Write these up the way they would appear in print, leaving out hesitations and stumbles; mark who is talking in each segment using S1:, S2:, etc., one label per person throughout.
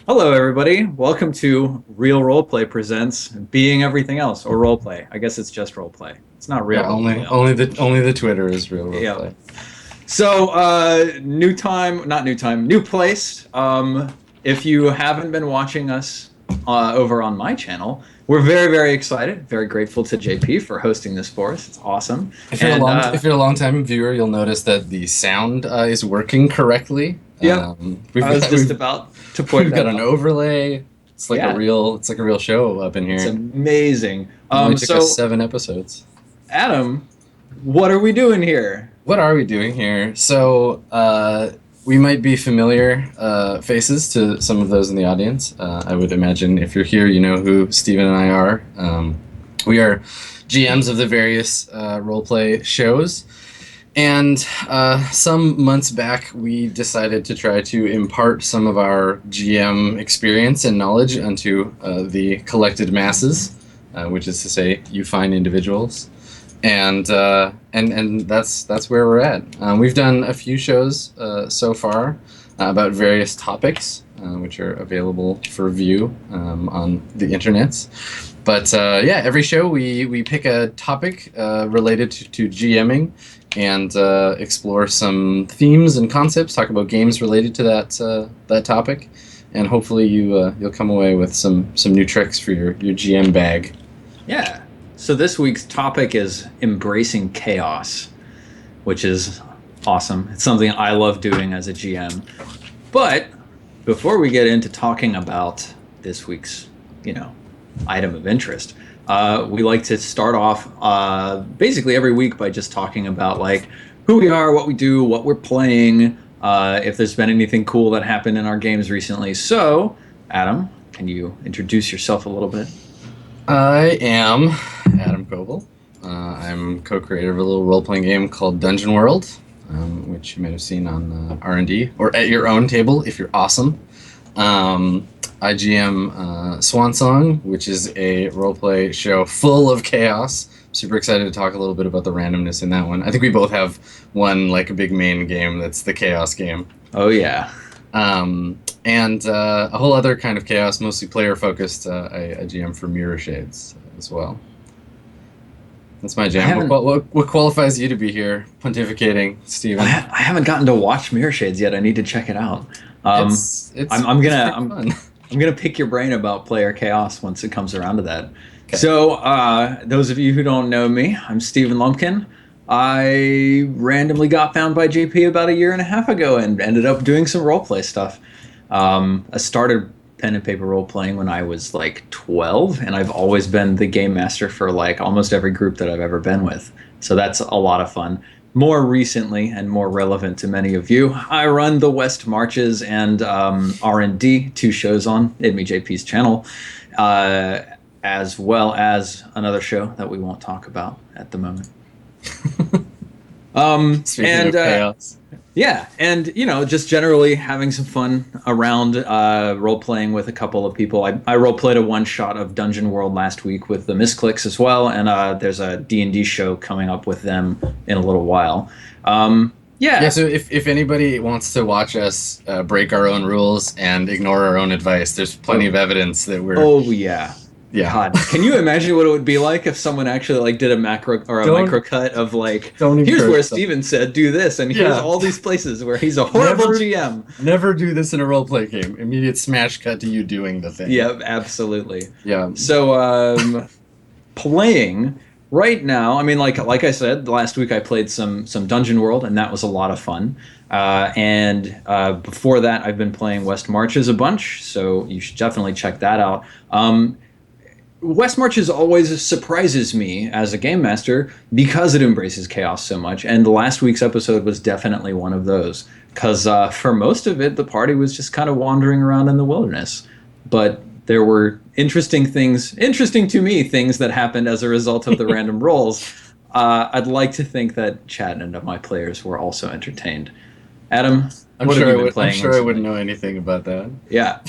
S1: Hello, everybody. Welcome to Real Roleplay Presents Being Everything Else, or Roleplay. I guess it's just Roleplay. It's not real
S2: Yeah,
S1: roleplay,
S2: only
S1: though.
S2: only the Twitter is real
S1: Yeah.
S2: replay.
S1: So, new time, not new time, new place. If you haven't been watching us over on my channel, we're very, very excited, very grateful to JP for hosting this for us. It's awesome. And,
S2: If you're a long time viewer, you'll notice that the sound is working correctly.
S1: yep,
S2: We've
S1: I was
S2: got
S1: just
S2: we've
S1: about to point
S2: we've got
S1: that
S2: an
S1: out.
S2: overlay.
S1: Yeah,
S2: It's like a real show up in
S1: it's
S2: here.
S1: amazing.
S2: It only took us
S1: So,
S2: 7 episodes.
S1: Adam, what are we doing here?
S2: What are we doing here? We might be familiar faces to some of those in the audience. I would imagine if you're here, you know who Steven and I are. We are GMs of the various roleplay shows. And some months back, we decided to try to impart some of our GM experience and knowledge onto the collected masses, which is to say, you fine individuals. And that's where we're at. We've done a few shows so far about various topics, which are available for view on the internets. But yeah, every show we pick a topic related to GMing and explore some themes and concepts. Talk about games related to that topic, and hopefully you'll come away with some new tricks for your GM bag.
S1: Yeah. So this week's topic is embracing chaos, which is awesome. It's something I love doing as a GM. But before we get into talking about this week's, you know, item of interest, we like to start off basically every week by just talking about like who we are, what we do, what we're playing, if there's been anything cool that happened in our games recently. So, Adam, can you introduce yourself a little bit?
S2: I am Adam Koebel. I'm co-creator of a little role-playing game called Dungeon World, which you may have seen on R&D or at your own table if you're awesome. I GM Swan Song, which is a role-play show full of chaos. Super excited to talk a little bit about the randomness in that one. I think we both have one like a big main game that's the chaos game.
S1: Oh yeah.
S2: And a whole other kind of chaos, mostly player focused. I GM for Mirror Shades as well. That's my
S1: I
S2: jam.
S1: haven't
S2: What qualifies you to be here pontificating,
S1: I,
S2: Steven?
S1: ha- I haven't gotten to watch Mirror Shades yet. I need to check it out.
S2: It's
S1: I'm
S2: it's
S1: gonna
S2: pretty
S1: I'm
S2: fun.
S1: I'm gonna pick your brain about player chaos once it comes around to that.
S2: Okay.
S1: So, those of you who don't know me, I'm Stephen Lumpkin. I randomly got found by JP about a year and a half ago and ended up doing some roleplay stuff. I started pen and paper role playing when I was like 12, and I've always been the game master for like almost every group that I've ever been with. So that's a lot of fun. More recently and more relevant to many of you, I run the West Marches and R&D, two shows on itmeJP's channel, uh, as well as another show that we won't talk about at the moment.
S2: Speaking
S1: And
S2: of chaos.
S1: Yeah, and just generally having some fun around role playing with a couple of people. I role played a one shot of Dungeon World last week with the Misclicks as well, and there's a D&D show coming up with them in a little while.
S2: Yeah,
S1: Yeah.
S2: so if anybody wants to watch us break our own rules and ignore our own advice, there's plenty
S1: Oh,
S2: of evidence that we're
S1: oh yeah.
S2: yeah.
S1: God, can you imagine what it would be like if someone actually like did a macro or a
S2: Don't
S1: micro cut of like,
S2: don't
S1: here's
S2: encourage
S1: where
S2: that.
S1: Steven said do this, and here's
S2: Yeah.
S1: all these places where he's a horrible
S2: Never
S1: GM.
S2: never do this in a role play game. Immediate smash cut to you doing the thing.
S1: Yeah, absolutely.
S2: Yeah.
S1: So, playing right now, I mean, like I said, last week I played some Dungeon World, and that was a lot of fun. And before that, I've been playing West Marches a bunch, so you should definitely check that out. West Marches always surprises me as a game master because it embraces chaos so much, and the last week's episode was definitely one of those. Because for most of it, the party was just kind of wandering around in the wilderness, but there were interesting to me, things that happened as a result of the random rolls. I'd like to think that Chad and my players were also entertained. Adam, what have you been
S2: I'm
S1: playing
S2: sure I wouldn't
S1: recently?
S2: know anything about that.
S1: Yeah.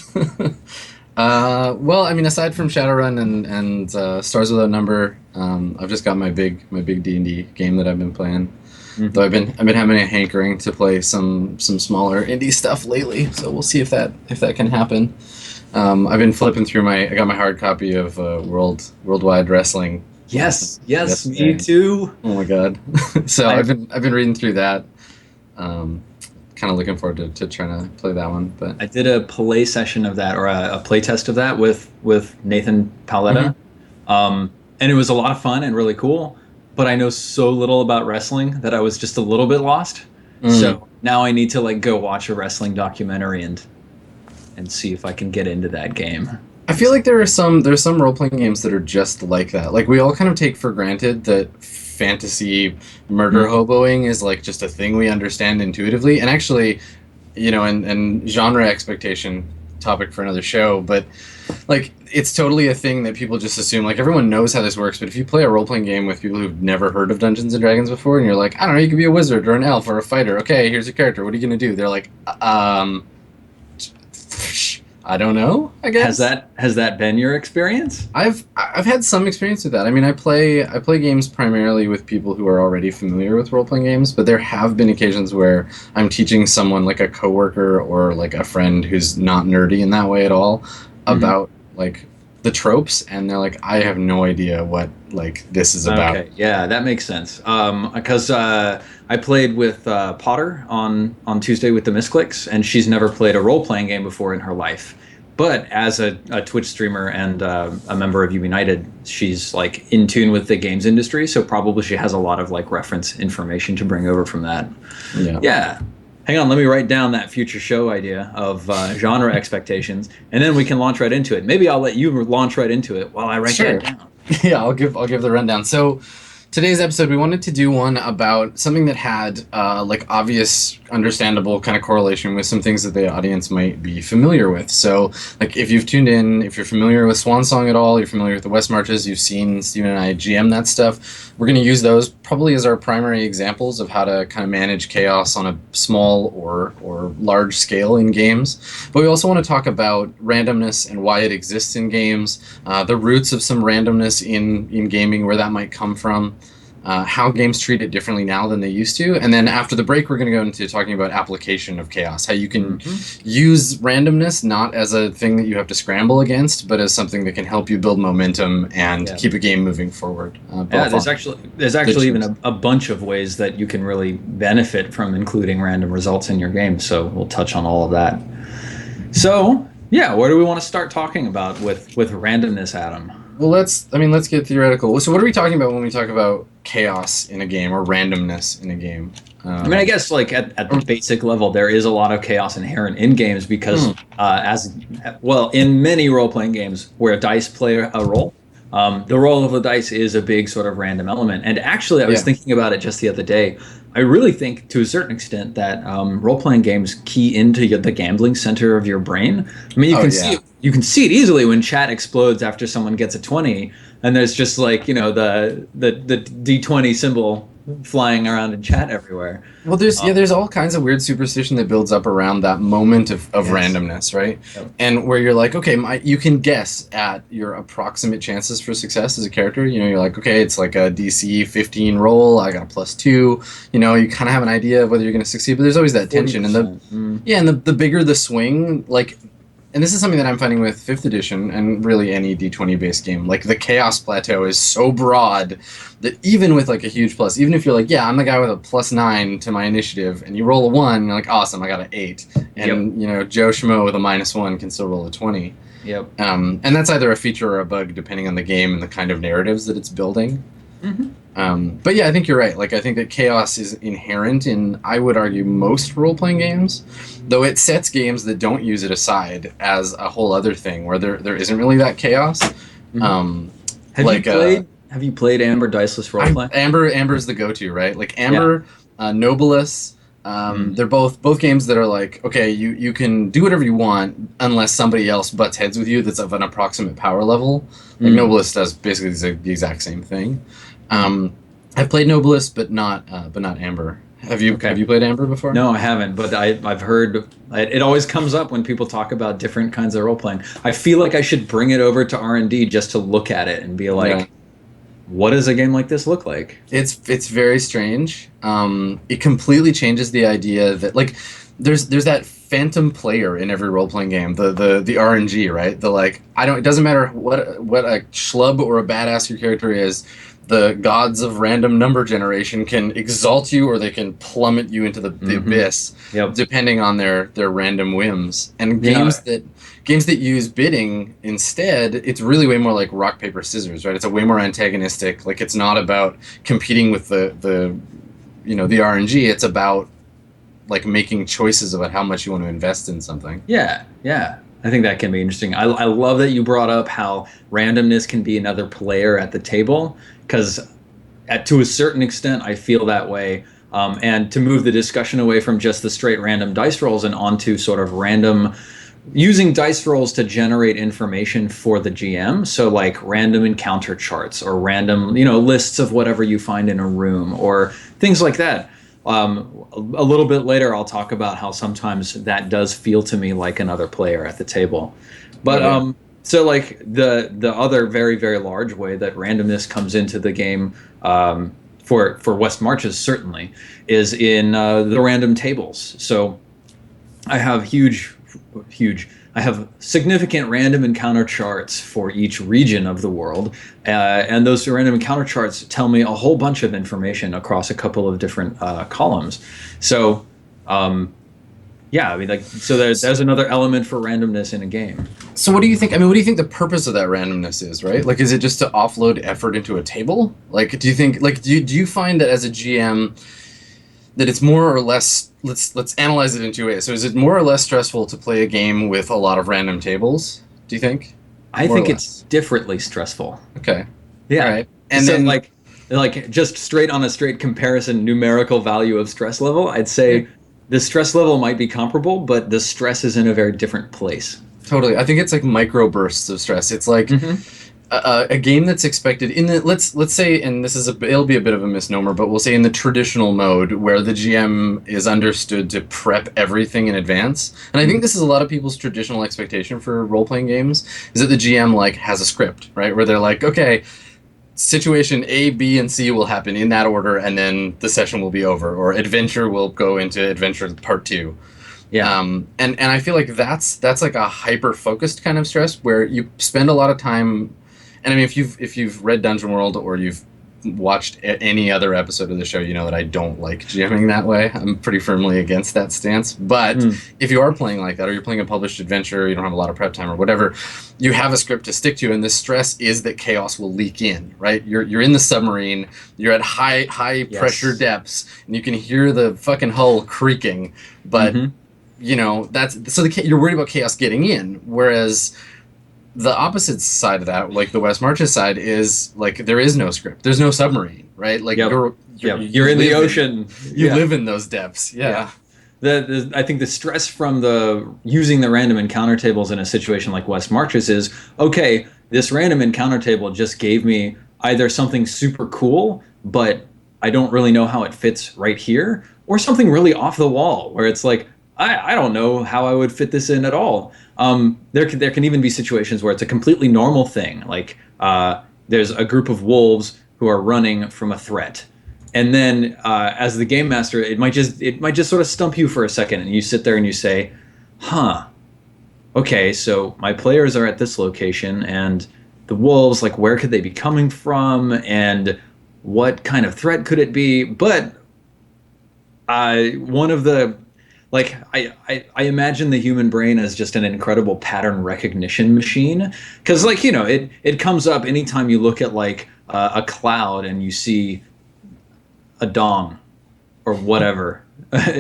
S2: Well, I mean, aside from Shadowrun and Stars Without Number, I've just got my big D&D game that I've been playing. Though I've been having a hankering to play some smaller indie stuff lately, so we'll see if that can happen. I've been flipping through I got my hard copy of Worldwide Wrestling.
S1: Yes, yes,
S2: Yesterday.
S1: me too.
S2: Oh my god! So
S1: I
S2: I've been reading through that. Kind of looking forward to trying to play that one, but
S1: I did a play session of that, or a play test of that with Nathan Paletta, and it was a lot of fun and really cool. But I know so little about wrestling that I was just a little bit lost.
S2: mm.
S1: So now I need to like go watch a wrestling documentary and see if I can get into that game.
S2: I feel like there's some role playing games that are just like that. Like we all kind of take for granted that fantasy murder hoboing is like just a thing we understand intuitively, and actually, and genre expectation topic for another show, but like it's totally a thing that people just assume like everyone knows how this works. But if you play a role playing game with people who've never heard of Dungeons and Dragons before, and you're like, I don't know, you could be a wizard or an elf or a fighter. Okay, here's your character. What are you gonna do? They're like, I don't know. I guess
S1: Has that been your experience?
S2: I've had some experience with that. I mean, I play games primarily with people who are already familiar with role playing games, but there have been occasions where I'm teaching someone like a coworker or like a friend who's not nerdy in that way at all about like the tropes, and they're like, I have no idea what like this is about.
S1: Okay, yeah, that makes sense. Because I played with Potter on Tuesday with the Misclicks, and she's never played a role playing game before in her life. But as a Twitch streamer and a member of U United, she's like in tune with the games industry, so probably she has a lot of like reference information to bring over from that. Yeah. Hang on, let me write down that future show idea of genre expectations, and then we can launch right into it. Maybe I'll let you launch right into it while I write that down.
S2: Yeah, I'll give the rundown. So today's episode, we wanted to do one about something that had like obvious, understandable kind of correlation with some things that the audience might be familiar with. So like if you've tuned in, if you're familiar with Swan Song at all, you're familiar with the West Marches, you've seen Steven and I GM that stuff, we're going to use those probably as our primary examples of how to kind of manage chaos on a small or large scale in games. But we also want to talk about randomness and why it exists in games, the roots of some randomness in gaming, where that might come from, how games treat it differently now than they used to. And then after the break, we're going to go into talking about application of chaos, how you can use randomness not as a thing that you have to scramble against, but as something that can help you build momentum and keep a game moving forward.
S1: Yeah, there's actually even a bunch of ways that you can really benefit from including random results in your game. So we'll touch on all of that. So yeah, where do we want to start talking about with randomness, Adam?
S2: Well, let's get theoretical. So what are we talking about when we talk about chaos in a game or randomness in a game?
S1: I mean, I guess like at the basic level, there is a lot of chaos inherent in games because in many role-playing games where dice play a role, the roll of the dice is a big sort of random element. And actually, I was thinking about it just the other day. I really think to a certain extent that role-playing games key into the gambling center of your brain. I mean, you can see it easily when chat explodes after someone gets a 20, and there's just like, the D20 symbol flying around in chat everywhere.
S2: Well, there's all kinds of weird superstition that builds up around that moment of randomness, right? Yep. And where you're like, okay, you can guess at your approximate chances for success as a character. You're like, okay, it's like a DC 15 roll. I got a +2. You kind of have an idea of whether you're going to succeed, but there's always that tension. And the bigger the swing, like. And this is something that I'm finding with 5th edition and really any D20 based game. Like the chaos plateau is so broad that even with like a huge plus, even if you're like, yeah, I'm the guy with a +9 to my initiative, and you roll a 1, you're like, awesome, I got an 8. And Joe Schmo with a -1 can still roll a 20.
S1: Yep.
S2: And that's either a feature or a bug depending on the game and the kind of narratives that it's building. But yeah, I think you're right. Like I think that chaos is inherent in, I would argue, most role-playing games, though it sets games that don't use it aside as a whole other thing where there isn't really that chaos.
S1: Have you played Amber Diceless roleplay?
S2: Amber's the go-to, right? Like Amber, Nobilis, they're both games that are like, okay, you can do whatever you want unless somebody else butts heads with you that's of an approximate power level. Like Nobilis does basically the exact same thing. I've played Nobilis, but not Amber. Have you played Amber before?
S1: No, I haven't, but I've heard it always comes up when people talk about different kinds of role playing. I feel like I should bring it over to R&D just to look at it and be like, what does a game like this look like?
S2: It's very strange. It completely changes the idea that like there's that phantom player in every role playing game. The RNG, right? The like I don't. It doesn't matter what a schlub or a badass your character is. The gods of random number generation can exalt you or they can plummet you into the abyss,
S1: Yep.
S2: depending on their random whims. And
S1: Yeah.
S2: games that use bidding instead, it's really way more like rock paper scissors, right? It's a way more antagonistic. Like it's not about competing with the the RNG. It's about like making choices about how much you want to invest in something.
S1: Yeah, yeah. I think that can be interesting. I love that you brought up how randomness can be another player at the table, because to a certain extent, I feel that way. And to move the discussion away from just the straight random dice rolls and onto sort of random, using dice rolls to generate information for the GM. So like random encounter charts or random, lists of whatever you find in a room or things like that. A little bit later, I'll talk about how sometimes that does feel to me like another player at the table. But so like the other very, very large way that randomness comes into the game for West Marches certainly is in the random tables. So I have I have significant random encounter charts for each region of the world, and those random encounter charts tell me a whole bunch of information across a couple of different columns. So, yeah, I mean, like, so there's another element for randomness in a game.
S2: So what do you think? I mean, what do you think the purpose of that randomness is, right? Like, is it just to offload effort into a table? Like, do you think, like, do you find that as a GM that it's more or less, let's analyze it in two ways. So is it more or less stressful to play a game with a lot of random tables, do you think?
S1: I think it's differently stressful.
S2: Okay.
S1: Yeah.
S2: All right. And
S1: so
S2: then
S1: like just straight on a straight comparison numerical value of stress level, I'd say the stress level might be comparable, but the stress is in a very different place.
S2: Totally. I think it's like micro bursts of stress. It's like a game that's expected in the let's say, and it'll be a bit of a misnomer, but we'll say in the traditional mode where the GM is understood to prep everything in advance. And I think this is a lot of people's traditional expectation for role playing games is that the GM like has a script, right? Where they're like, okay, situation A, B, and C will happen in that order, and then the session will be over, or adventure will go into adventure part 2.
S1: Yeah.
S2: And I feel like that's like a hyper focused kind of stress where you spend a lot of time. And I mean, if you've read Dungeon World or you've watched any other episode of the show, you know that I don't like GMing that way. I'm pretty firmly against that stance. But if you are playing like that, or you're playing a published adventure, you don't have a lot of prep time or whatever, you have a script to stick to, and the stress is that chaos will leak in, right? You're in the submarine, you're at high pressure depths, and you can hear the fucking hull creaking, but you're worried about chaos getting in, whereas the opposite side of that, like the West Marches side, is like there is no script. There's no submarine, right? Like you're
S1: in the ocean.
S2: You live in those depths. Yeah.
S1: I think the stress from using the random encounter tables in a situation like West Marches is, okay, this random encounter table just gave me either something super cool, but I don't really know how it fits right here, or something really off the wall where it's like, I don't know how I would fit this in at all. There can even be situations where it's a completely normal thing. Like there's a group of wolves who are running from a threat, and then as the game master, it might just sort of stump you for a second, and you sit there and you say, "Huh, okay, so my players are at this location, and the wolves, like, where could they be coming from, and what kind of threat could it be?" But one of the Like I imagine the human brain as just an incredible pattern recognition machine, because it comes up anytime you look at like a cloud and you see a dong or whatever.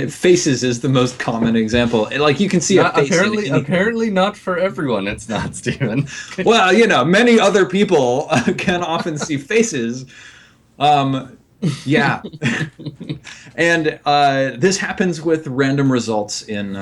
S1: Faces is the most common example. Like you can see a face.
S2: Apparently not for everyone. It's not, Stephen.
S1: Well, many other people can often see faces. Yeah, and this happens with random results in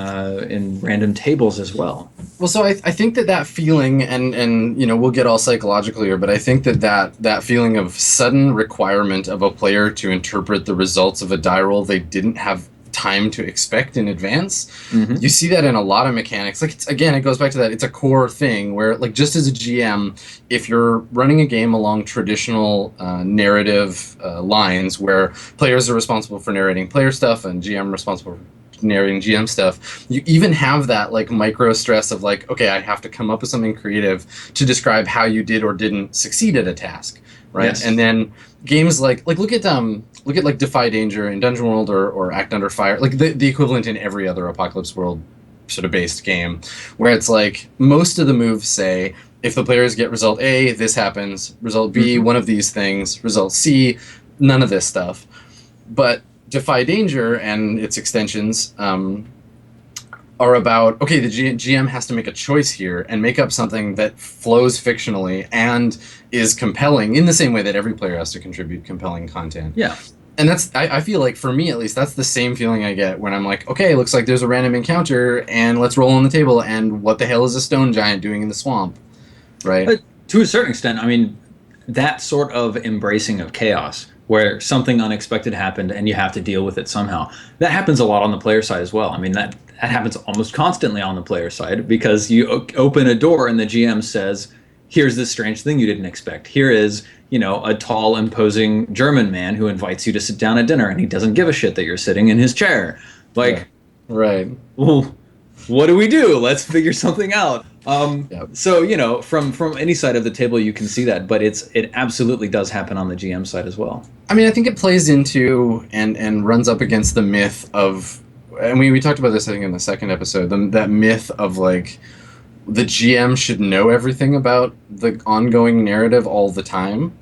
S1: random tables as well.
S2: Well, so I think that feeling, and we'll get all psychological here, but I think that feeling of sudden requirement of a player to interpret the results of a die roll they didn't have time to expect in advance.
S1: Mm-hmm.
S2: You see that in a lot of mechanics. Like, again, it goes back to that. It's a core thing where, like, just as a GM, if you're running a game along traditional narrative lines where players are responsible for narrating player stuff and GM responsible for narrating GM stuff, you even have that like micro stress of like, okay, I have to come up with something creative to describe how you did or didn't succeed at a task, right?
S1: Yes.
S2: And then games like look at like Defy Danger in Dungeon World or Act Under Fire, like the equivalent in every other Apocalypse World sort of based game, where it's like most of the moves say if the players get result A, this happens, result B, one of these things, result C, none of this stuff. But Defy Danger and its extensions are about, okay, the GM has to make a choice here and make up something that flows fictionally and is compelling in the same way that every player has to contribute compelling content.
S1: Yeah.
S2: And that's, I feel like, for me at least, that's the same feeling I get when I'm like, okay, looks like there's a random encounter and let's roll on the table and what the hell is a stone giant doing in the swamp, right?
S1: But to a certain extent, I mean, that sort of embracing of chaos where something unexpected happened and you have to deal with it somehow. That happens a lot on the player side as well. I mean, that happens almost constantly on the player side because you open a door and the GM says, here's this strange thing you didn't expect. Here is, you know, a tall, imposing German man who invites you to sit down at dinner and he doesn't give a shit that you're sitting in his chair. Like,
S2: yeah. Right.
S1: Well, what do we do? Let's figure something out. So, you know, from any side of the table, you can see that, but it absolutely does happen on the GM side as well.
S2: I mean, I think it plays into and runs up against the myth of, and we talked about this, I think, in the second episode, that myth of, like, the GM should know everything about the ongoing narrative all the time,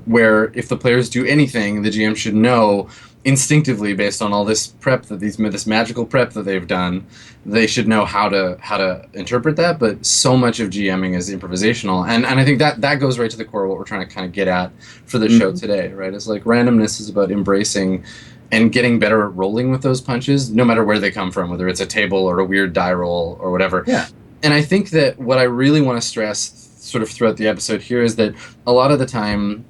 S2: where if the players do anything, the GM should know instinctively based on all this prep this magical prep that they've done. They should know how to interpret that. But so much of GMing is improvisational, and I think that goes right to the core of what we're trying to kind of get at for the show today, right? It's like randomness is about embracing and getting better at rolling with those punches, no matter where they come from, whether it's a table or a weird die roll or whatever.
S1: Yeah.
S2: And I think that what I really want to stress sort of throughout the episode here is that a lot of the time,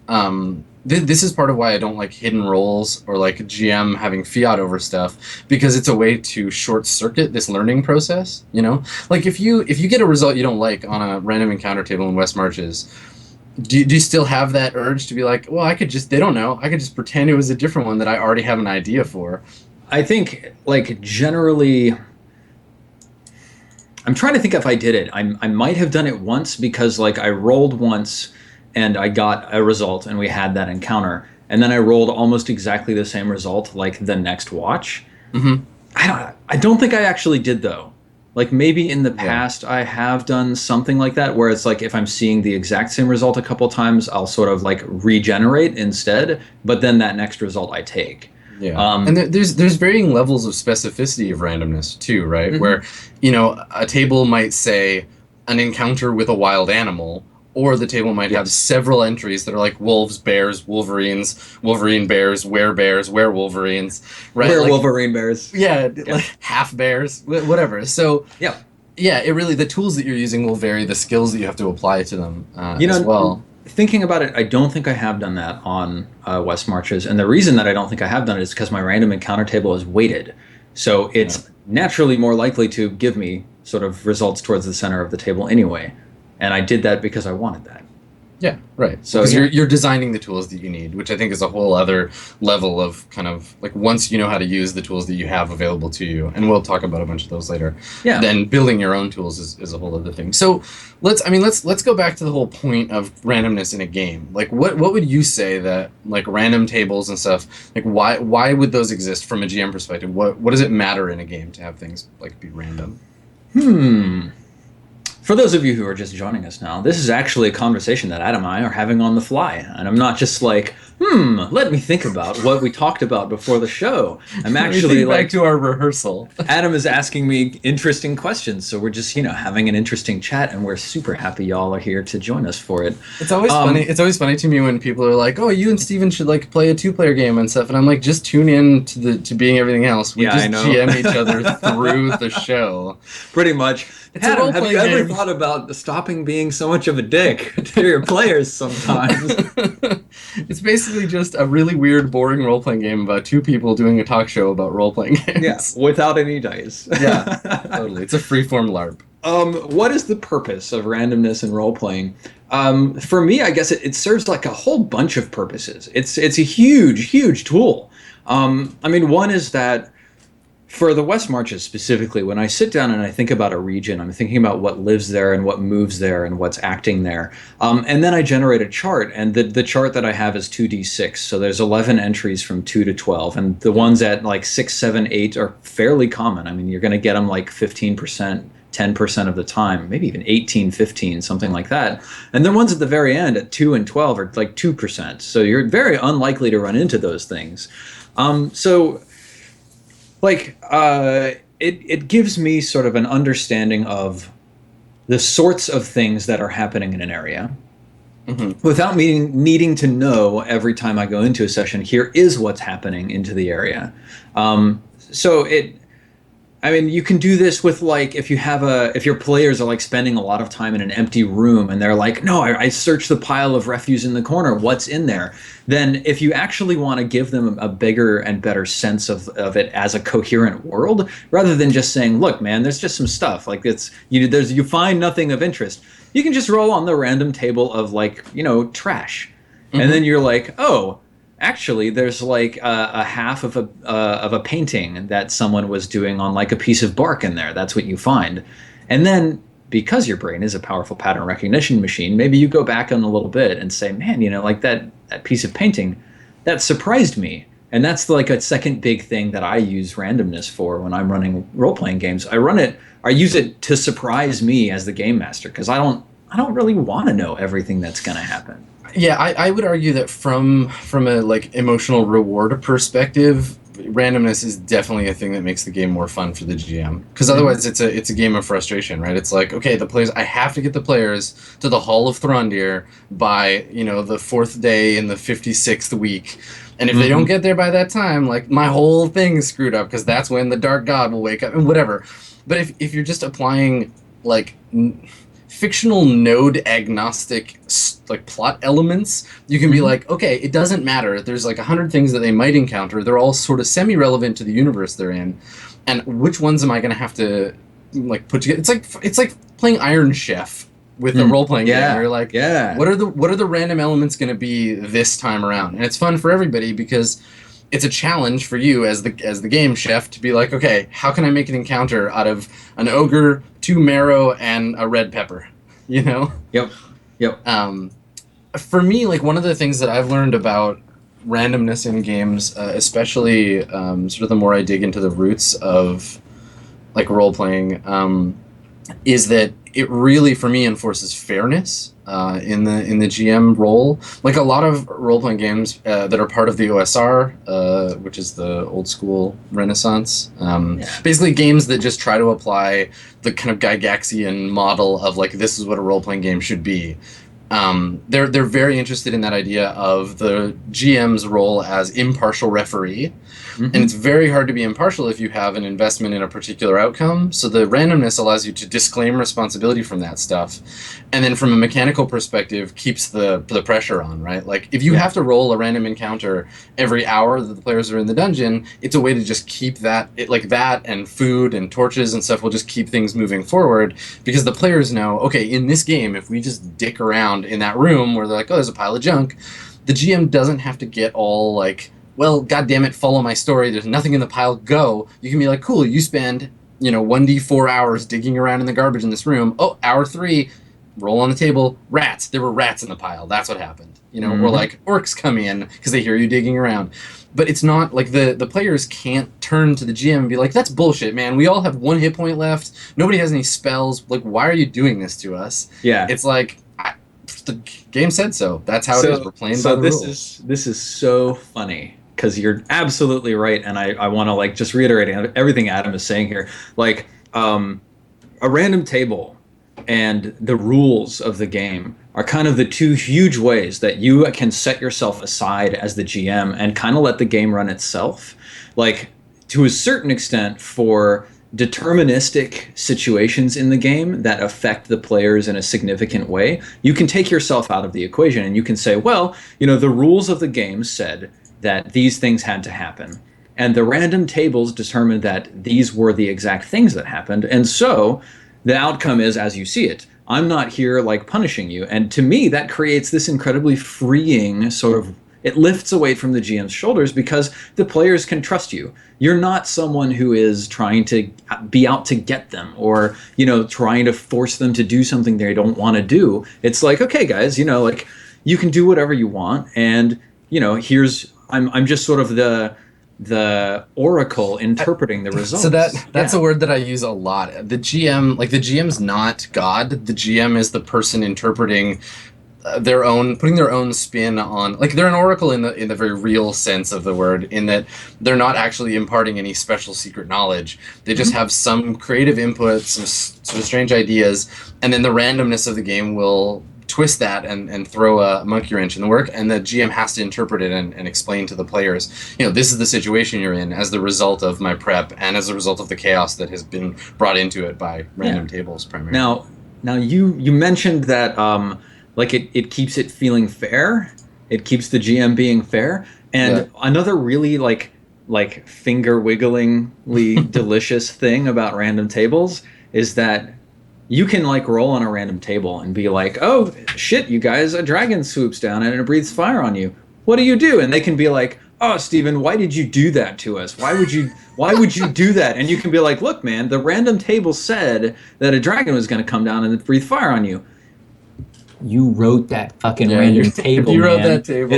S2: this is part of why I don't like hidden rolls or like GM having fiat over stuff, because it's a way to short circuit this learning process, you know? Like if you get a result you don't like on a random encounter table in West Marches, do you still have that urge to be like, well, they don't know, I could just pretend it was a different one that I already have an idea for?
S1: I think, like, generally, I'm trying to think if I did it. I might have done it once because, like, I rolled once and I got a result and we had that encounter. And then I rolled almost exactly the same result, like, the next watch.
S2: Mm-hmm.
S1: I don't think I actually did, though. Like, maybe in the past I have done something like that where it's like if I'm seeing the exact same result a couple times, I'll sort of, like, regenerate instead. But then that next result I take.
S2: Yeah, and there's varying levels of specificity of randomness too, right? Mm-hmm. Where, you know, a table might say an encounter with a wild animal, or the table might have several entries that are like wolves, bears, wolverines, wolverine bears, werewolverines, right?
S1: Werewolverine bears.
S2: Yeah, like half bears, whatever. So yeah, it really, the tools that you're using will vary the skills that you have to apply to them as well.
S1: Thinking about it, I don't think I have done that on West Marches, and the reason that I don't think I have done it is because my random encounter table is weighted, so it's naturally more likely to give me sort of results towards the center of the table anyway, and I did that because I wanted that.
S2: Yeah, right. So you're designing the tools that you need, which I think is a whole other level of kind of like, once you know how to use the tools that you have available to you, and we'll talk about a bunch of those later. Yeah. Then building your own tools is a whole other thing. So let's go back to the whole point of randomness in a game. Like what would you say that, like, random tables and stuff, like why would those exist from a GM perspective? What does it matter in a game to have things like be random?
S1: For those of you who are just joining us now, this is actually a conversation that Adam and I are having on the fly. And I'm not just like, let me think about what we talked about before the show. I'm actually
S2: back to our rehearsal.
S1: Adam is asking me interesting questions. So we're just, having an interesting chat, and we're super happy y'all are here to join us for it.
S2: It's always funny. It's always funny to me when people are like, oh, you and Steven should like play a 2-player game and stuff. And I'm like, just tune in to being everything else. We just GM each other through the show.
S1: Pretty much. Adam, have you ever thought about stopping being so much of a dick to your players sometimes?
S2: It's basically just a really weird, boring role-playing game about two people doing a talk show about role-playing
S1: Yeah,
S2: games.
S1: without any dice.
S2: Yeah, totally. It's a free-form LARP.
S1: What is the purpose of randomness in role playing? For me, I guess it serves like a whole bunch of purposes. It's a huge tool. I mean, one is that for the West Marches specifically, when I sit down and I think about a region, I'm thinking about what lives there and what moves there and what's acting there. And then I generate a chart, and the chart that I have is 2d6. So there's 11 entries from 2 to 12, and the ones at like 6, 7, 8 are fairly common. I mean, you're going to get them like 15%. 10% of the time, maybe even 18, 15, something like that. And the ones at the very end at 2 and 12 are like 2%. So you're very unlikely to run into those things. So it gives me sort of an understanding of the sorts of things that are happening in an area. Mm-hmm. Without needing to know every time I go into a session, here is what's happening into the area. I mean, you can do this with like if your players are like spending a lot of time in an empty room and they're like, no, I searched the pile of refuse in the corner. What's in there? Then if you actually want to give them a bigger and better sense of it as a coherent world, rather than just saying, look, man, there's just some stuff like you find nothing of interest. You can just roll on the random table of like, trash. Mm-hmm. And then you're like, oh, actually, there's like a half of a painting that someone was doing on like a piece of bark in there. That's what you find. And then because your brain is a powerful pattern recognition machine, maybe you go back on a little bit and say, man, like that piece of painting, that surprised me. And that's like a second big thing that I use randomness for when I'm running role-playing games. I use it to surprise me as the game master, because I don't really want to know everything that's going to happen.
S2: Yeah, I would argue that from a like emotional reward perspective, randomness is definitely a thing that makes the game more fun for the GM. Because otherwise, it's a game of frustration, right? It's like, okay, I have to get the players to the Hall of Throndir by the 4th day in the 56th week, and if they don't get there by that time, like my whole thing is screwed up, because that's when the Dark God will wake up and whatever. But if you're just applying like fictional node agnostic like plot elements, you can be like, okay, it doesn't matter. There's like 100 things that they might encounter. They're all sort of semi-relevant to the universe they're in, and which ones am I going to have to like put together? It's like playing Iron Chef with a role-playing game. Where you're like, what are the random elements going to be this time around? And it's fun for everybody because it's a challenge for you as the game chef to be like, okay, how can I make an encounter out of an ogre, 2 marrow, and a red pepper?
S1: Yep.
S2: For me, like one of the things that I've learned about randomness in games, especially sort of the more I dig into the roots of like role playing, is that it really, for me, enforces fairness in the GM role. Like a lot of role-playing games that are part of the OSR, which is the old school Renaissance. Basically games that just try to apply the kind of Gygaxian model of like, this is what a role-playing game should be. They're very interested in that idea of the GM's role as impartial referee. And it's very hard to be impartial if you have an investment in a particular outcome. So the randomness allows you to disclaim responsibility from that stuff. And then from a mechanical perspective, keeps the pressure on, right? Like if you have to roll a random encounter every hour that the players are in the dungeon, it's a way to just keep that, that and food and torches and stuff will just keep things moving forward, because the players know, okay, in this game, if we just dick around in that room where they're like, oh, there's a pile of junk, the GM doesn't have to get all like, well, goddammit, follow my story, there's nothing in the pile, go. You can be like, cool, you spend 1d4 hours digging around in the garbage in this room. Oh, hour 3, roll on the table, rats. There were rats in the pile. That's what happened. Or like orcs come in because they hear you digging around. But it's not like the players can't turn to the GM and be like, that's bullshit, man. We all have 1 hit point left. Nobody has any spells. Like, why are you doing this to us?
S1: Yeah.
S2: It's like, the game said so. That's how it is. We're playing by the rules.
S1: This is so funny, because you're absolutely right, and I want to like just reiterate everything Adam is saying here. Like a random table and the rules of the game are kind of the 2 huge ways that you can set yourself aside as the GM and kind of let the game run itself. Like to a certain extent, for deterministic situations in the game that affect the players in a significant way, you can take yourself out of the equation and you can say, well, the rules of the game said that these things had to happen. And the random tables determined that these were the exact things that happened. And so the outcome is as you see it. I'm not here like punishing you. And to me, that creates this incredibly freeing sort of, it lifts a weight from the GM's shoulders because the players can trust you. You're not someone who is trying to be out to get them or, trying to force them to do something they don't want to do. It's like, okay, guys, like you can do whatever you want. And, I'm just sort of the oracle interpreting the results.
S2: So that's a word that I use a lot. The GM's not God. The GM is the person interpreting putting their own spin on, like, they're an oracle in the very real sense of the word, in that they're not actually imparting any special secret knowledge. They just have some creative input, some sort of strange ideas, and then the randomness of the game will twist that and throw a monkey wrench in the work, and the GM has to interpret it and explain to the players, this is the situation you're in as the result of my prep and as a result of the chaos that has been brought into it by random tables primarily.
S1: Now you mentioned that it keeps it feeling fair. It keeps the GM being fair. And another really like finger wigglingly delicious thing about random tables is that you can like roll on a random table and be like, oh shit, you guys, a dragon swoops down and it breathes fire on you. What do you do? And they can be like, oh, Steven, why did you do that to us? Why would you do that? And you can be like, look, man, the random table said that a dragon was going to come down and breathe fire on you. You wrote that fucking random table.
S2: You wrote
S1: man.
S2: that table.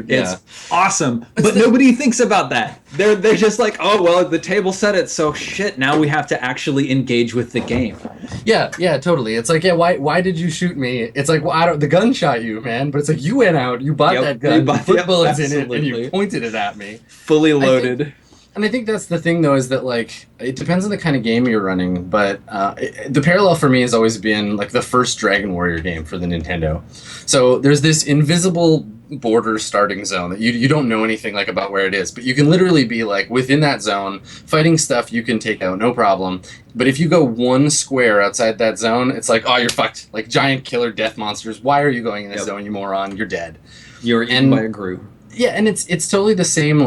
S1: It's awesome, but nobody thinks about that. They're just like, oh well, the table said it, so shit. Now we have to actually engage with the game.
S2: Yeah, totally. It's like, why did you shoot me? It's like, well, the gun shot you, man. But it's like you went out, you bought that gun, you put bullets in it, and you pointed it at me,
S1: fully loaded.
S2: And I think that's the thing, though, is that, like, it depends on the kind of game you're running, but the parallel for me has always been, like, the first Dragon Warrior game for the Nintendo. So there's this invisible border starting zone that you don't know anything, like, about where it is, but you can literally be, like, within that zone, fighting stuff you can take out, no problem. But if you go one square outside that zone, it's like, oh, you're fucked. Like, giant killer death monsters. Why are you going in this zone, you moron? You're dead.
S1: You're eaten by a Gru.
S2: Yeah, and it's totally the same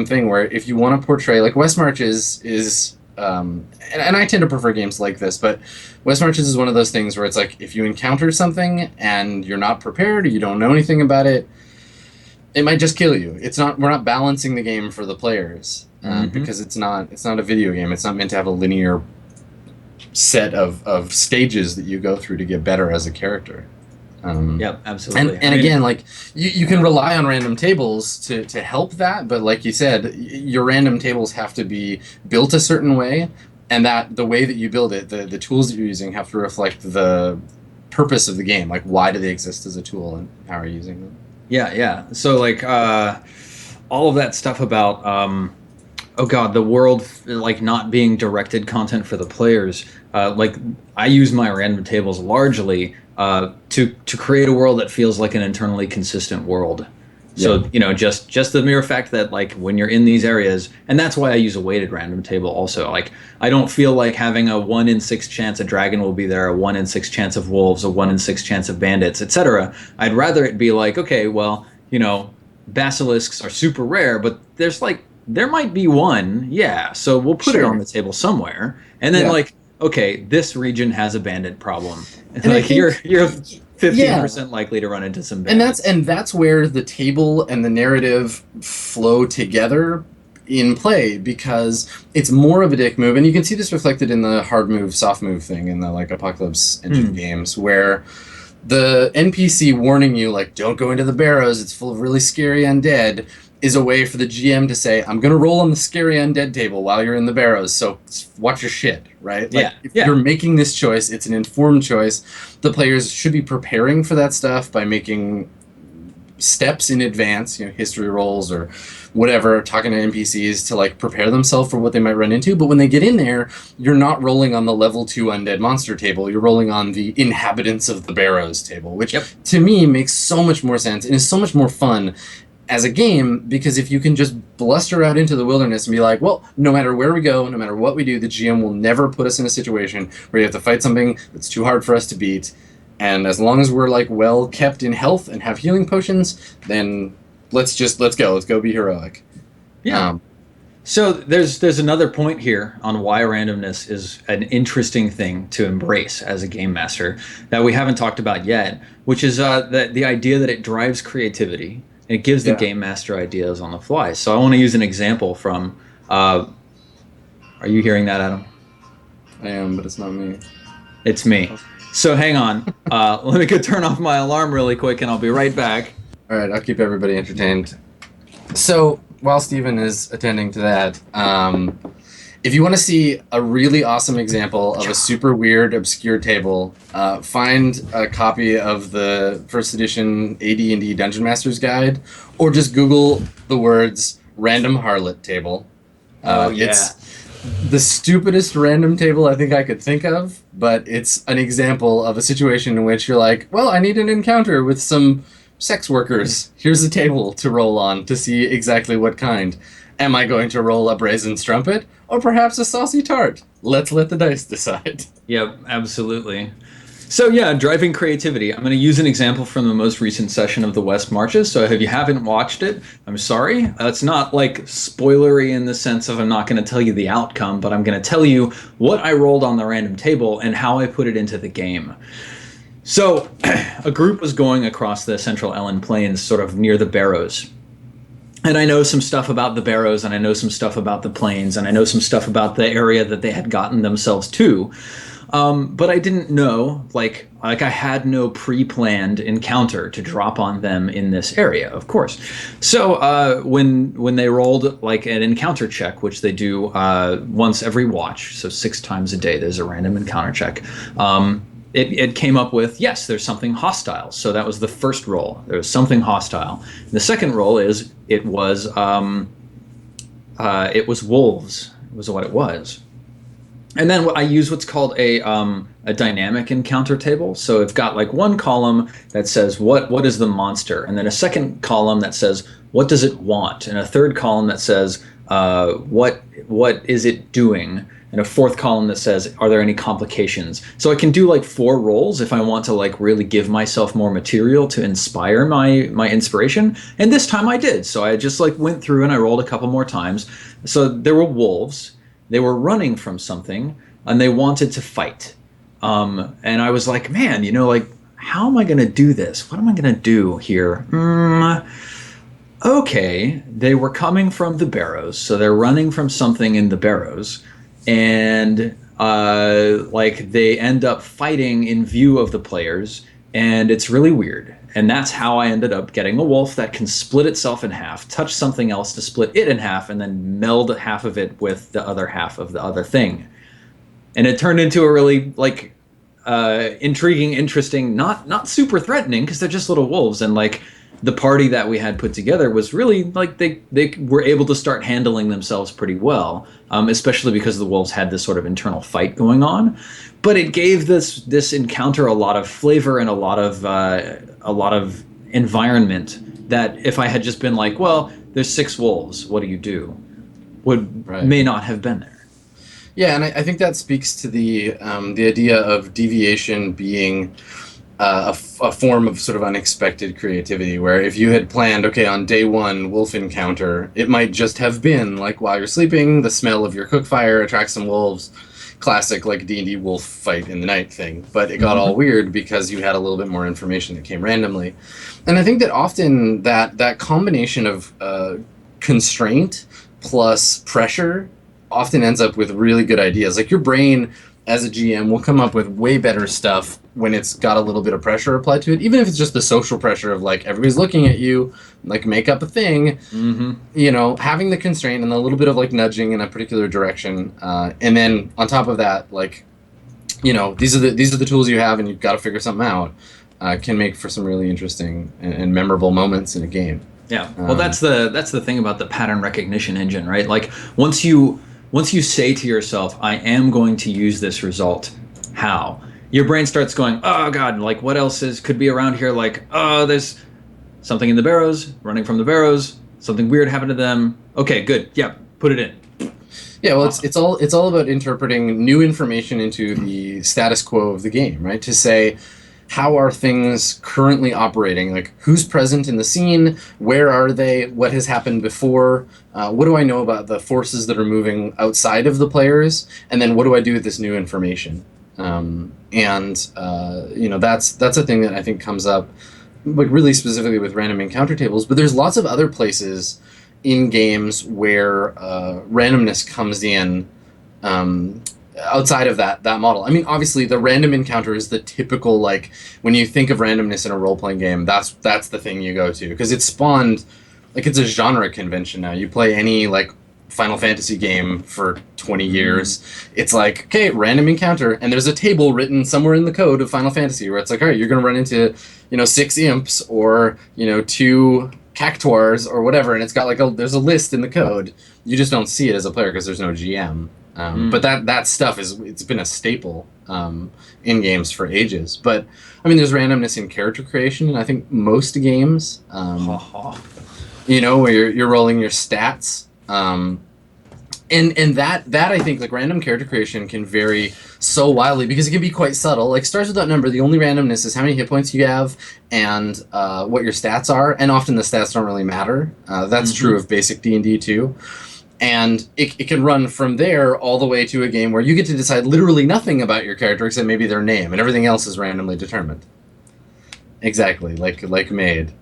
S2: thing where if you want to portray, like, West Marches is and I tend to prefer games like this, but West Marches is one of those things where it's like, if you encounter something and you're not prepared or you don't know anything about it, it might just kill you. We're not balancing the game for the players because it's not a video game. It's not meant to have a linear set of stages that you go through to get better as a character.
S1: Yep, absolutely.
S2: And again, like, you can rely on random tables to help that, but like you said, your random tables have to be built a certain way, and that the way that you build it, the tools that you're using have to reflect the purpose of the game. Like, why do they exist as a tool, and how are you using them? Yeah.
S1: So, like, all of that stuff about, the world, like, not being directed content for the players. Like, I use my random tables largely to create a world that feels like an internally consistent world. So, just the mere fact that, like, when you're in these areas, and that's why I use a weighted random table also. Like, I don't feel like having a 1 in 6 chance a dragon will be there, a 1 in 6 chance of wolves, a 1 in 6 chance of bandits, etc. I'd rather it be like, okay, well, basilisks are super rare, but there might be one, so we'll put it on the table somewhere, and then okay, this region has a bandit problem. And like, you're 15% likely to run into some bandits.
S2: And that's where the table and the narrative flow together in play, because it's more of a dick move, and you can see this reflected in the hard move, soft move thing in the, like, Apocalypse Engine games, where the NPC warning you, like, don't go into the barrows, it's full of really scary undead, is a way for the GM to say, I'm going to roll on the scary undead table while you're in the barrows, so watch your shit, right? Like, if you're making this choice, it's an informed choice. The players should be preparing for that stuff by making steps in advance, history rolls or whatever, talking to NPCs to, like, prepare themselves for what they might run into. But when they get in there, you're not rolling on the level 2 undead monster table, you're rolling on the inhabitants of the barrows table, which to me makes so much more sense and is so much more fun. as a game, because if you can just bluster out into the wilderness and be like, well, no matter where we go, no matter what we do, the GM will never put us in a situation where you have to fight something that's too hard for us to beat. And as long as we're like well kept in health and have healing potions, then let's go be heroic.
S1: Yeah. So there's another point here on why randomness is an interesting thing to embrace as a game master that we haven't talked about yet, which is the idea that it drives creativity. It gives the game master ideas on the fly. So I want to use an example from. Are you hearing that, Adam?
S2: I am, but it's not me.
S1: It's me. So hang on. Let me go turn off my alarm really quick, and I'll be right back.
S2: All right, I'll keep everybody entertained. So while Steven is attending to that, if you want to see a really awesome example of a super weird, obscure table, find a copy of the first edition AD&D Dungeon Master's Guide, or just Google the words "random harlot table." It's the stupidest random table I think I could think of, but it's an example of a situation in which you're like, well, I need an encounter with some sex workers. Here's a table to roll on to see exactly what kind. Am I going to roll a brazen strumpet or perhaps a saucy tart? Let's let the dice decide.
S1: Yep, absolutely. So yeah, driving creativity. I'm going to use an example from the most recent session of the West Marches. So if you haven't watched it, I'm sorry. It's not like spoilery in the sense of I'm not going to tell you the outcome, but I'm going to tell you what I rolled on the random table and how I put it into the game. So a group was going across the Central Ellen Plains, sort of near the Barrows. And I know some stuff about the Barrows, and I know some stuff about the plains, and I know some stuff about the area that they had gotten themselves to. But I didn't know, like I had no pre-planned encounter to drop on them in this area, of course. So when they rolled like an encounter check, which they do once every watch, so 6 times a day, there's a random encounter check. It came up with, yes, there's something hostile. So that was the first roll. There was something hostile. The second roll is it was wolves. It was what it was. And then I use what's called a dynamic encounter table. So it's got like one column that says what is the monster, and then a second column that says what does it want, and a third column that says what is it doing, and a fourth column that says are there any complications. So I can do like 4 rolls if I want to like really give myself more material to inspire my inspiration. And this time I did. So I just like went through and I rolled a couple more times. So there were wolves. They were running from something, and they wanted to fight. And I was like, man, like, how am I going to do this? What am I going to do here? Okay, they were coming from the Barrows, so they're running from something in the Barrows, and like they end up fighting in view of the players, and it's really weird. And that's how I ended up getting a wolf that can split itself in half, touch something else to split it in half, and then meld half of it with the other half of the other thing. And it turned into a really like intriguing, interesting, not super threatening, because they're just little wolves. And like the party that we had put together was really like they were able to start handling themselves pretty well, especially because the wolves had this sort of internal fight going on. But it gave this encounter a lot of flavor and a lot of environment that if I had just been like, well, there's 6 wolves, what do you do? May not have been there.
S2: Yeah, and I think that speaks to the idea of deviation being a form of sort of unexpected creativity, where if you had planned, okay, on day 1, wolf encounter, it might just have been like while you're sleeping, the smell of your cook fire attracts some wolves. Classic like D&D wolf fight in the night thing, but it got all weird because you had a little bit more information that came randomly. And I think that often that combination of constraint plus pressure often ends up with really good ideas. Like your brain as a GM will come up with way better stuff when it's got a little bit of pressure applied to it, even if it's just the social pressure of like everybody's looking at you, like make up a thing. Having the constraint and a little bit of like nudging in a particular direction, and then on top of that, like these are the tools you have, and you've got to figure something out, can make for some really interesting and memorable moments in a game.
S1: Yeah, well, that's the thing about the pattern recognition engine, right? Like once you say to yourself, I am going to use this result, how? Your brain starts going, oh God, like what else could be around here? Like, oh, there's something in the barrows, running from the barrows, something weird happened to them. Okay, good. Yeah, put it in.
S2: Yeah, well, it's all about interpreting new information into the status quo of the game, right? To say, how are things currently operating? Like, who's present in the scene? Where are they? What has happened before? What do I know about the forces that are moving outside of the players? And then what do I do with this new information? That's a thing that I think comes up, like, really specifically with random encounter tables. But there's lots of other places in games where randomness comes in outside of that model. I mean, obviously, the random encounter is the typical, like, when you think of randomness in a role-playing game, that's the thing you go to, because it's spawned, like, it's a genre convention now. You play any, like, Final Fantasy game for 20 years, it's like, okay, random encounter, and there's a table written somewhere in the code of Final Fantasy where it's like, all right, you're going to run into, 6 imps or, 2 cactuars or whatever, and it's got there's a list in the code. You just don't see it as a player because there's no GM. But that stuff it's been a staple in games for ages. But I mean, there's randomness in character creation, and I think most games, where you're rolling your stats, and that I think, like, random character creation can vary so wildly because it can be quite subtle. Like, Stars Without Number, the only randomness is how many hit points you have and what your stats are, and often the stats don't really matter. That's true of basic D&D too. And it can run from there all the way to a game where you get to decide literally nothing about your character except maybe their name, and everything else is randomly determined. Exactly, like Made.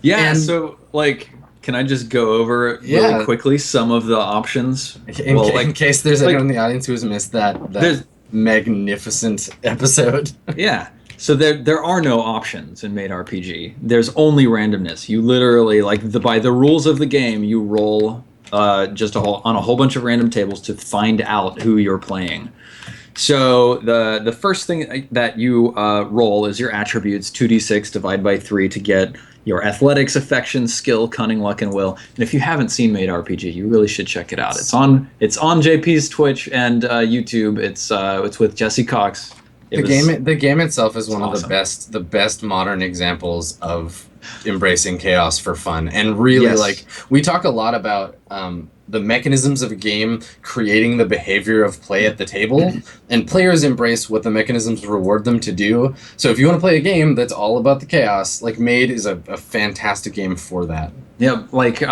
S1: Yeah, so, like, can I just go over really quickly some of the options?
S2: In case there's anyone in the audience who has missed that magnificent episode. Yeah.
S1: So there are no options in Made RPG. There's only randomness. You literally, by the rules of the game, you roll just on a whole bunch of random tables to find out who you're playing. So the first thing that you roll is your attributes, 2d6 divided by 3 to get your athletics, affection, skill, cunning, luck, and will. And if you haven't seen Made RPG, you really should check it out. It's on JP's Twitch and YouTube. It's with Jesse Cox.
S2: The game itself is one of the best modern examples of embracing chaos for fun. And really, like, we talk a lot about the mechanisms of a game creating the behavior of play at the table, and players embrace what the mechanisms reward them to do. So if you want to play a game that's all about the chaos, like, Made is a fantastic game for that.
S1: Yeah, like,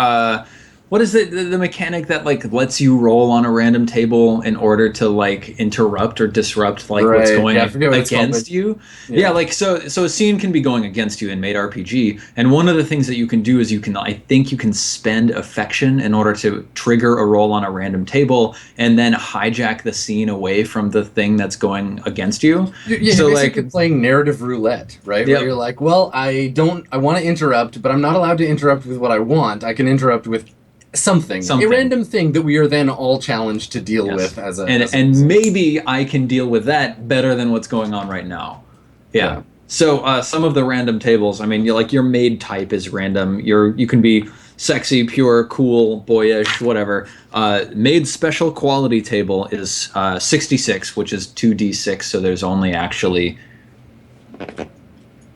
S1: what is the mechanic that, like, lets you roll on a random table in order to, like, interrupt or disrupt, like, what's going against you? Yeah, like, so a scene can be going against you in Made RPG, and one of the things that you can do is you can spend affection in order to trigger a roll on a random table and then hijack the scene away from the thing that's going against you.
S2: Yeah, so, you're basically, like, playing narrative roulette, right? Where you're like, well, I want to interrupt, but I'm not allowed to interrupt with what I want. I can interrupt with something, a random thing that we are then all challenged to deal with as a
S1: and maybe I can deal with that better than what's going on right now. Yeah. So some of the random tables, I mean, your Made type is random. You can be sexy, pure, cool, boyish, whatever. Made special quality table is 66, which is 2d6, so there's only actually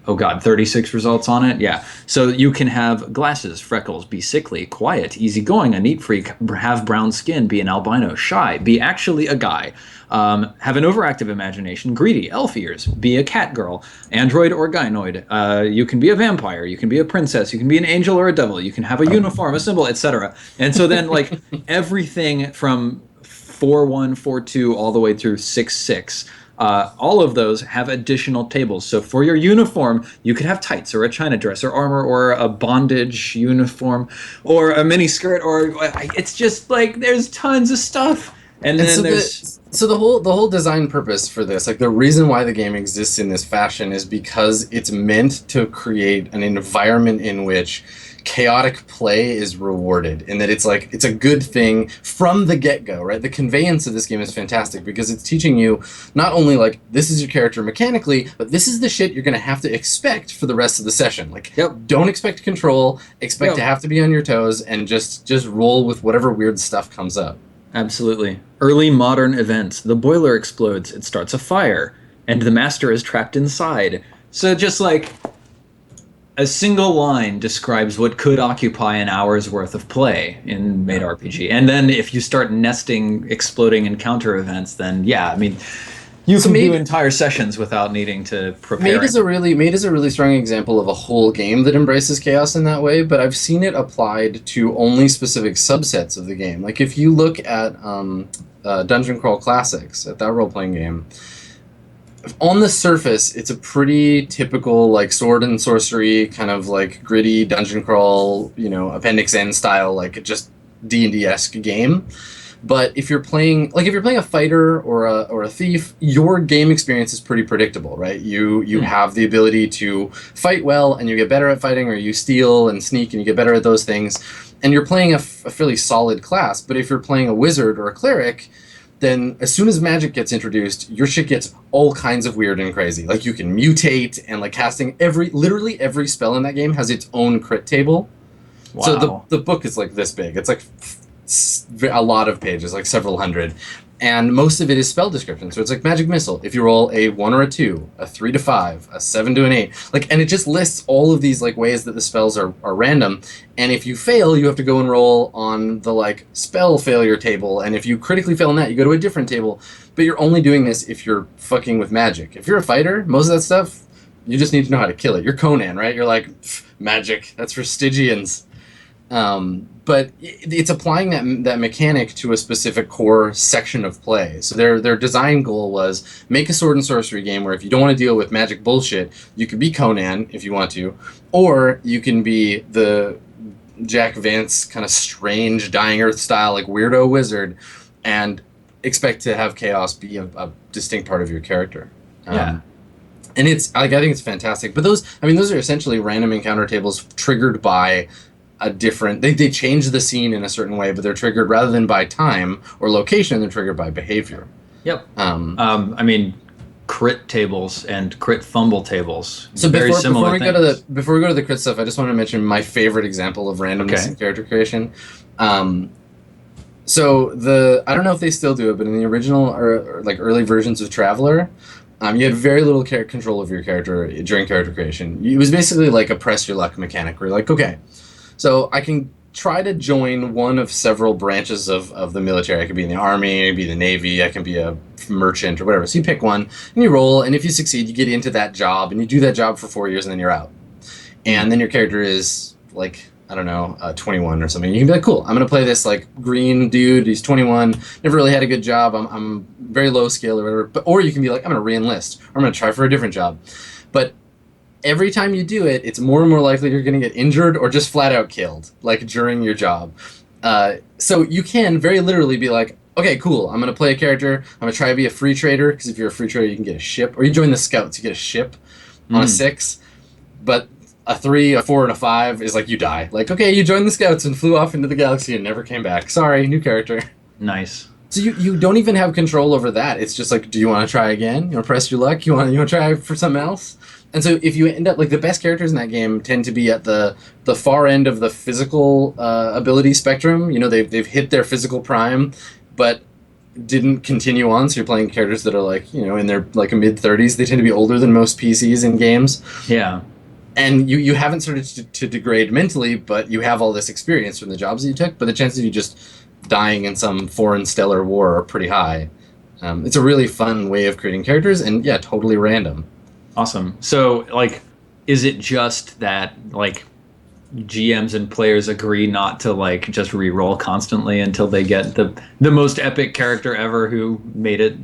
S1: 36 results on it? Yeah. So you can have glasses, freckles, be sickly, quiet, easygoing, a neat freak, have brown skin, be an albino, shy, be actually a guy, have an overactive imagination, greedy, elf ears, be a cat girl, android or gynoid. You can be a vampire, you can be a princess, you can be an angel or a devil, you can have a uniform, a symbol, etc. And so then, like, everything from 4-1, 4-2, all the way through 6-6, all of those have additional tables. So for your uniform, you could have tights or a china dress or armor or a bondage uniform or a mini skirt, or it's just, like, there's tons of stuff. And then
S2: so the whole design purpose for this, like, the reason why the game exists in this fashion is because it's meant to create an environment in which chaotic play is rewarded, and that it's a good thing from the get-go, right? The conveyance of this game is fantastic because it's teaching you not only, like, this is your character mechanically, but this is the shit you're going to have to expect for the rest of the session. Like, don't expect control, expect to have to be on your toes, and just roll with whatever weird stuff comes up.
S1: Absolutely. Early modern events. The boiler explodes, it starts a fire, and the master is trapped inside. So just, like, a single line describes what could occupy an hour's worth of play in Made RPG. And then if you start nesting exploding encounter events, then yeah, I mean, you can do entire sessions without needing to prepare.
S2: Made is a really strong example of a whole game that embraces chaos in that way, but I've seen it applied to only specific subsets of the game. Like if you look at Dungeon Crawl Classics, at that role-playing game, on the surface, it's a pretty typical like sword and sorcery kind of like gritty dungeon crawl, Appendix N style, like just D&D-esque game. But if you're playing a fighter or a thief, your game experience is pretty predictable, right? You have the ability to fight well, and you get better at fighting, or you steal and sneak, and you get better at those things, and you're playing a fairly solid class. But if you're playing a wizard or a cleric, then as soon as magic gets introduced, your shit gets all kinds of weird and crazy. Like you can mutate, and like casting literally every spell in that game has its own crit table. Wow. So the book is like this big. It's like a lot of pages, like several hundred, and most of it is spell description. So it's like magic missile. If you roll a 1 or a 2, a 3 to 5, a 7 to an 8, and it just lists all of these like ways that the spells are random. And if you fail, you have to go and roll on the like spell failure table. And if you critically fail on that, you go to a different table. But you're only doing this if you're fucking with magic. If you're a fighter, most of that stuff, you just need to know how to kill it. You're Conan, right? You're like, magic. That's for Stygians. But it's applying that mechanic to a specific core section of play. So their design goal was make a sword and sorcery game where if you don't want to deal with magic bullshit, you can be Conan if you want to, or you can be the Jack Vance kind of strange Dying Earth style like weirdo wizard and expect to have chaos be a distinct part of your character.
S1: Yeah.
S2: And it's like, I think it's fantastic. But those are essentially random encounter tables triggered by a different, they change the scene in a certain way, but they're triggered rather than by time or location, they're triggered by behavior.
S1: Yep. I mean, crit tables and crit fumble tables.
S2: So before we go to the crit stuff, I just want to mention my favorite example of randomness in character creation. So I don't know if they still do it, but in the original or like early versions of Traveler, you had very little control of your character during character creation. It was basically like a press your luck mechanic where you're like, okay, so I can try to join one of several branches of the military. I could be in the army, I could be the navy, I can be a merchant or whatever. So you pick one and you roll, and if you succeed, you get into that job, and you do that job for 4 years, and then you're out. And then your character is like, I don't know, 21 or something. You can be like, cool, I'm going to play this like green dude. He's 21, never really had a good job. I'm very low skill or whatever. Or you can be like, I'm going to re-enlist, or I'm going to try for a different job. But every time you do it, it's more and more likely you're going to get injured or just flat out killed, like during your job. So you can very literally be like, okay, cool, I'm going to play a character. I'm going to try to be a free trader, because if you're a free trader, you can get a ship. Or you join the scouts, you get a ship on a 6. But a 3, a 4, and a 5 is like you die. Like, okay, you joined the scouts and flew off into the galaxy and never came back. Sorry, new character.
S1: Nice.
S2: So you don't even have control over that. It's just like, do you want to try again? You want to press your luck? You want to try for something else? And so if you end up, like, the best characters in that game tend to be at the far end of the physical ability spectrum. They've hit their physical prime, but didn't continue on. So you're playing characters that are like, in their like mid-30s. They tend to be older than most PCs in games.
S1: Yeah.
S2: And you haven't started to degrade mentally, but you have all this experience from the jobs that you took. But the chances of you just dying in some foreign stellar war are pretty high. It's a really fun way of creating characters, and yeah, totally random.
S1: Awesome. So, like, is it just that, like, GMs and players agree not to, like, just re-roll constantly until they get the most epic character ever who made it?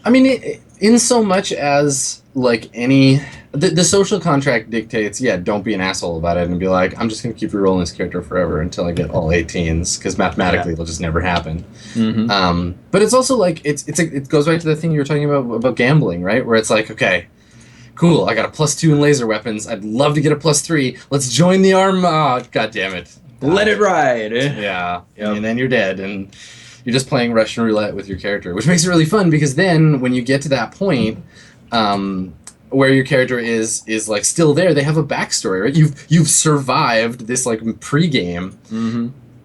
S2: I mean, in so much as, like, the social contract dictates, don't be an asshole about it and be like, I'm just going to keep re-rolling this character forever until I get all 18s, because mathematically it'll just never happen. Mm-hmm. But it's also, like, it goes back to the thing you were talking about gambling, right? Where it's like, okay, cool, I got a +2 in laser weapons. I'd love to get a +3. Let's join the arm. Oh, God damn it.
S1: Let it ride.
S2: Yeah. Yep. And then you're dead, and you're just playing Russian roulette with your character, which makes it really fun, because then when you get to that point where your character is like still there, they have a backstory, right? You've survived this like pregame.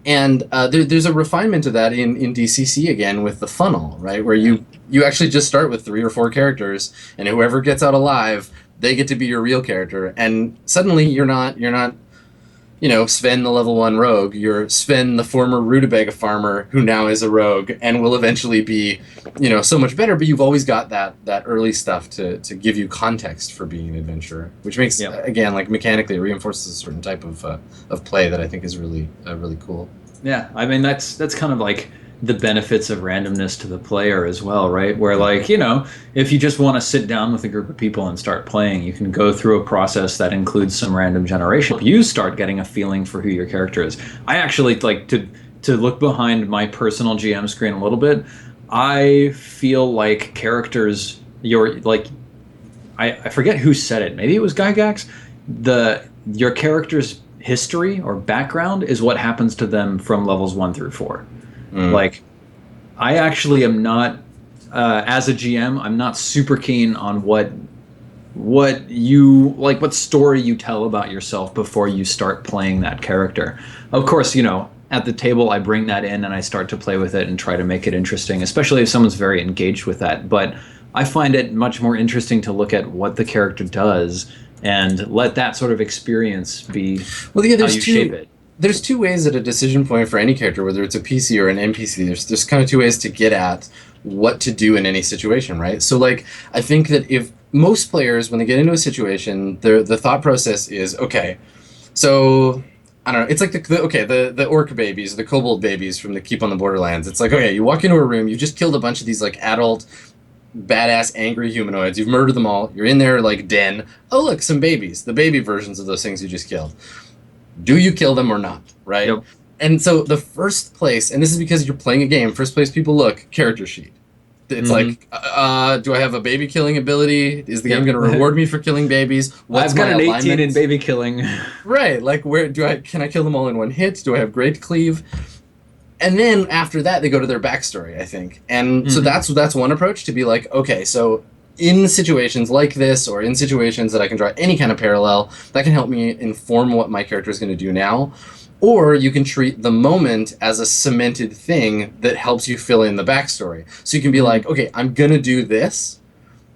S2: And there's a refinement of that in DCC again with the funnel, right? Where you actually just start with 3 or 4 characters, and whoever gets out alive, they get to be your real character. And suddenly you're not Sven the level 1 rogue. You're Sven the former rutabaga farmer who now is a rogue and will eventually be, so much better. But you've always got that early stuff to give you context for being an adventurer, which makes again, like, mechanically, it reinforces a certain type of play that I think is really really cool.
S1: Yeah, I mean that's kind of like the benefits of randomness to the player as well, right? Where, like, if you just want to sit down with a group of people and start playing, you can go through a process that includes some random generation. You start getting a feeling for who your character is. I actually like to look behind my personal GM screen a little bit. I feel like characters, I forget who said it. Maybe it was Gygax. Your character's history or background is what happens to them from levels 1 through 4. Like, I actually am not, as a GM, I'm not super keen on what story you tell about yourself before you start playing that character. Of course, at the table I bring that in and I start to play with it and try to make it interesting, especially if someone's very engaged with that. But I find it much more interesting to look at what the character does and let that sort of experience be how you shape it.
S2: There's 2 ways at a decision point for any character, whether it's a PC or an NPC. There's kind of 2 ways to get at what to do in any situation, right? So, like, I think that if most players, when they get into a situation, the thought process is, okay, so, I don't know, it's like the orc babies, the kobold babies from the Keep on the Borderlands. It's like, okay, you walk into a room, you just killed a bunch of these, like, adult, badass, angry humanoids. You've murdered them all. You're in their, like, den. Oh, look, some babies. The baby versions of those things you just killed. Do you kill them or not, right?
S1: Yep.
S2: And so the first place, and this is because you're playing a game, first place people look, character sheet. It's like, do I have a baby killing ability? Is the game going to reward me for killing babies?
S1: I've got an 18 in baby killing.
S2: Right, like, can I kill them all in one hit? Do I have great cleave? And then after that, they go to their backstory, I think. And so that's one approach, to be like, okay, so in situations like this, or in situations that I can draw any kind of parallel, that can help me inform what my character is going to do now. Or you can treat the moment as a cemented thing that helps you fill in the backstory. So you can be like, okay, I'm going to do this,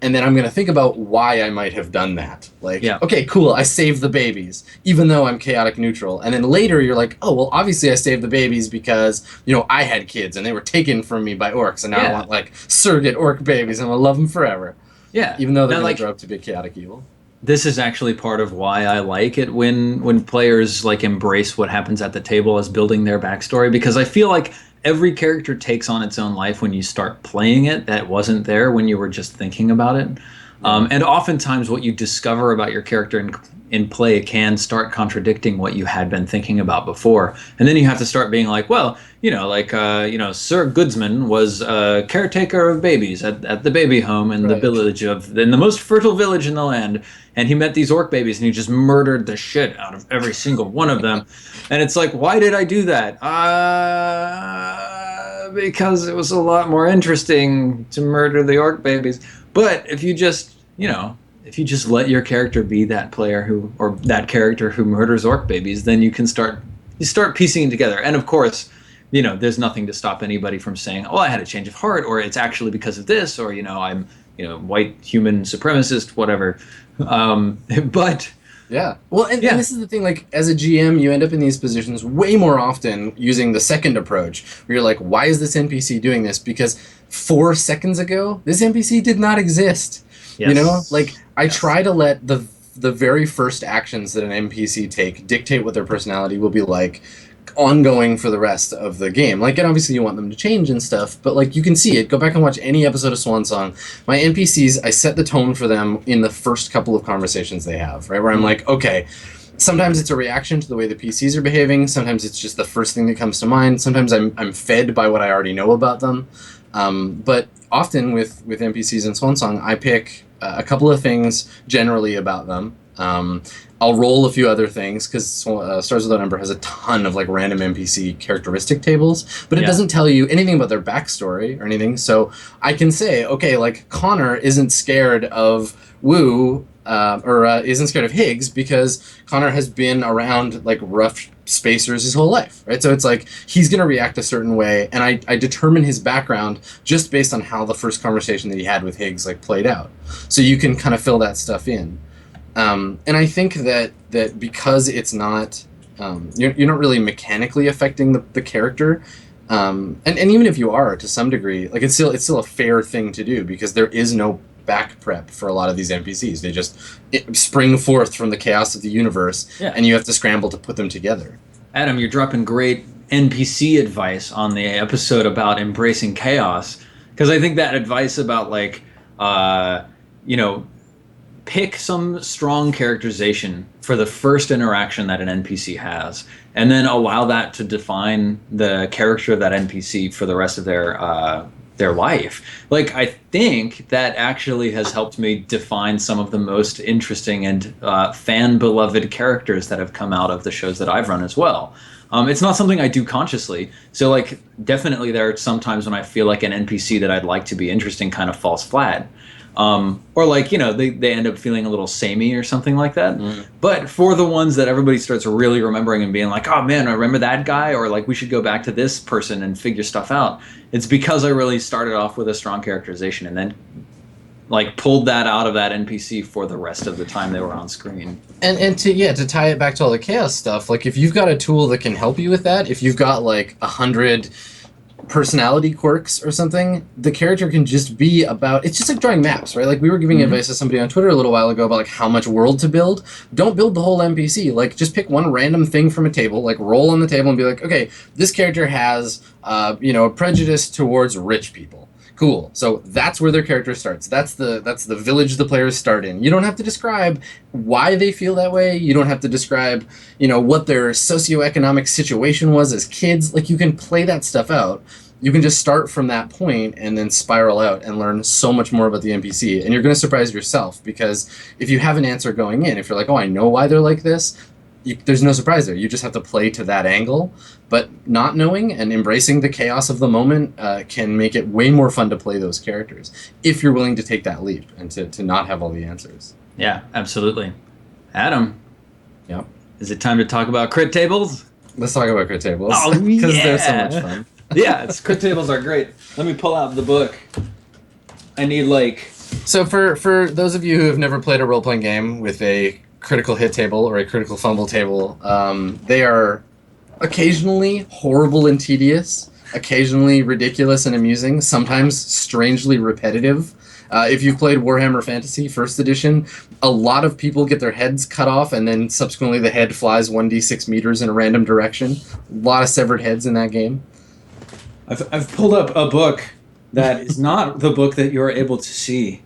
S2: and then I'm going to think about why I might have done that. Like, okay, cool, I saved the babies, even though I'm chaotic neutral. And then later you're like, oh, well, obviously I saved the babies because, I had kids, and they were taken from me by orcs, and now I want, like, surrogate orc babies, and I'm going to love them forever.
S1: Yeah.
S2: Even though they're going to grow up to be chaotic evil.
S1: This is actually part of why I like it when players, like, embrace what happens at the table as building their backstory, because I feel like every character takes on its own life when you start playing it that wasn't there when you were just thinking about it. And oftentimes what you discover about your character in play can start contradicting what you had been thinking about before. And then you have to start being like, well, Sir Goodsman was a caretaker of babies at the baby home in the village in the most fertile village in the land. And he met these orc babies and he just murdered the shit out of every single one of them. And it's like, why did I do that? Because it was a lot more interesting to murder the orc babies. But if you just let your character be that player or that character who murders orc babies, then you start piecing it together. And of course, there's nothing to stop anybody from saying, oh, I had a change of heart, or it's actually because of this, or, I'm, white human supremacist, whatever. But
S2: yeah. Well, and this is the thing, like, as a GM, you end up in these positions way more often using the second approach, where you're like, why is this NPC doing this? Because 4 seconds ago, this NPC did not exist.
S1: Yes.
S2: I try to let the very first actions that an NPC take dictate what their personality will be like ongoing for the rest of the game. Like, and obviously you want them to change and stuff, but, like, you can see it. Go back and watch any episode of Swan Song. My NPCs, I set the tone for them in the first couple of conversations they have, right? Where I'm like, okay, sometimes it's a reaction to the way the PCs are behaving. Sometimes it's just the first thing that comes to mind. Sometimes I'm fed by what I already know about them. But often with NPCs in Swan Song, I pick a couple of things generally about them. I'll roll a few other things, because Stars Without Number has a ton of, like, random NPC characteristic tables, but it doesn't tell you anything about their backstory or anything. So I can say, okay, like, Connor isn't scared of Woo isn't scared of Higgs because Connor has been around like rough spacers his whole life, right? So it's like he's going to react a certain way, and I determine his background just based on how the first conversation that he had with Higgs like played out. So you can kind of fill that stuff in, and I think that because it's not you're not really mechanically affecting the character. And even if you are to some degree, like it's still a fair thing to do because there is no back prep for a lot of these NPCs. They just spring forth from the chaos of the universe, and you have to scramble to put them together.
S1: Adam, you're dropping great NPC advice on the episode about embracing chaos, because I think that advice about like, pick some strong characterization for the first interaction that an NPC has, and then allow that to define the character of that NPC for the rest of their life. Like, I think that actually has helped me define some of the most interesting and fan-beloved characters that have come out of the shows that I've run as well. It's not something I do consciously. So, like, definitely there are some times when I feel like an NPC that I'd like to be interesting kind of falls flat. Or like, they end up feeling a little samey or something like that. Mm. But for the ones that everybody starts really remembering and being like, oh man, I remember that guy, or like we should go back to this person and figure stuff out, it's because I really started off with a strong characterization and then like pulled that out of that NPC for the rest of the time they were on screen.
S2: And to tie it back to all the chaos stuff, like if you've got a tool that can help you with that, if you've got like 100 personality quirks or something, the character can just be about, it's just like drawing maps, right? Like we were giving advice to somebody on Twitter a little while ago about like how much world to build. Don't build the whole NPC. Like just pick one random thing from a table, like roll on the table and be like, okay, this character has a prejudice towards rich people. Cool. So that's where their character starts. That's the village the players start in. You don't have to describe why they feel that way. You don't have to describe, what their socioeconomic situation was as kids. Like you can play that stuff out. You can just start from that point and then spiral out and learn so much more about the NPC. And you're going to surprise yourself because if you have an answer going in, if you're like, oh, I know why they're like this, there's no surprise there. You just have to play to that angle. But not knowing and embracing the chaos of the moment can make it way more fun to play those characters if you're willing to take that leap and to not have all the answers.
S1: Yeah, absolutely. Adam.
S2: Yep.
S1: Is it time to talk about crit tables?
S2: Let's talk about crit tables.
S1: Oh,
S2: because
S1: yeah.
S2: they're so much fun.
S1: Yeah, crit tables are great. Let me pull out the book. I need like...
S2: So for those of you who have never played a role-playing game with a critical hit table or a critical fumble table, they are occasionally horrible and tedious, occasionally ridiculous and amusing, sometimes strangely repetitive. If you've played Warhammer Fantasy First Edition, a lot of people get their heads cut off and then subsequently the head flies 1d6 meters in a random direction. A lot of severed heads in that game.
S1: I've pulled up a book that is not the book that you're able to see.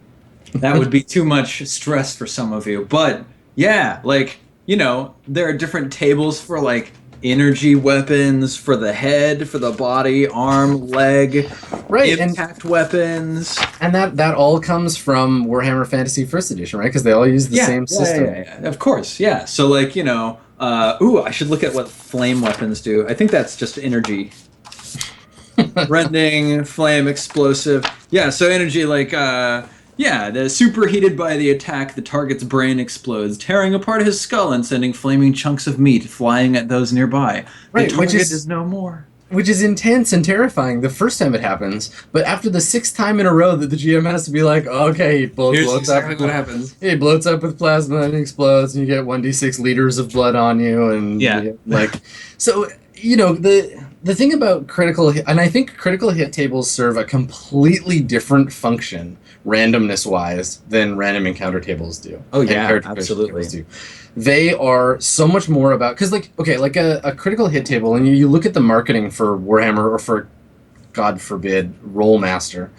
S1: That would be too much stress for some of you. But yeah, like, there are different tables for like energy weapons, for the head, for the body, arm, leg,
S2: right,
S1: impact weapons.
S2: And that all comes from Warhammer Fantasy First Edition, right? Because they all use the same system.
S1: Yeah, of course, yeah. So like, I should look at what flame weapons do. I think that's just energy. Rending, flame, explosive. Yeah, so energy, like, the superheated by the attack, the target's brain explodes, tearing apart his skull and sending flaming chunks of meat flying at those nearby.
S2: Right,
S1: the target is no more.
S2: Which is intense and terrifying the first time it happens, but after the 6th time in a row that the GM has to be like, okay, he bloats
S1: exactly
S2: up.
S1: What happens.
S2: He bloats up with plasma and explodes, and you get 1d6 liters of blood on you, and so the thing about critical hit, and I think critical hit tables serve a completely different function randomness wise than random encounter tables do.
S1: Oh yeah, absolutely.
S2: Do. They are so much more about, because a critical hit table, and you look at the marketing for Warhammer or for, God forbid, Rollmaster,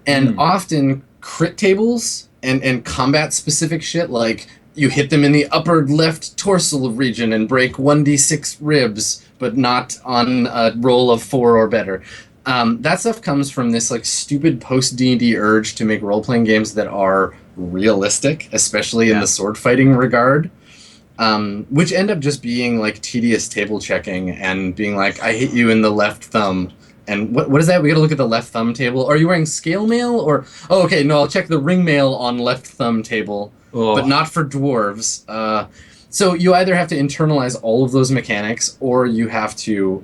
S2: and often crit tables and combat specific shit, like you hit them in the upper left torso region and break 1d6 ribs, but not on a roll of 4 or better. That stuff comes from this like stupid post D&D urge to make role-playing games that are realistic, especially in the sword fighting regard, which end up just being like tedious table checking and being like, I hit you in the left thumb. And what is that? We gotta look at the left thumb table. Are you wearing scale mail or... Oh, okay, no, I'll check the ring mail on left thumb table. but
S1: Oh,
S2: not for dwarves. So you either have to internalize all of those mechanics, or you have to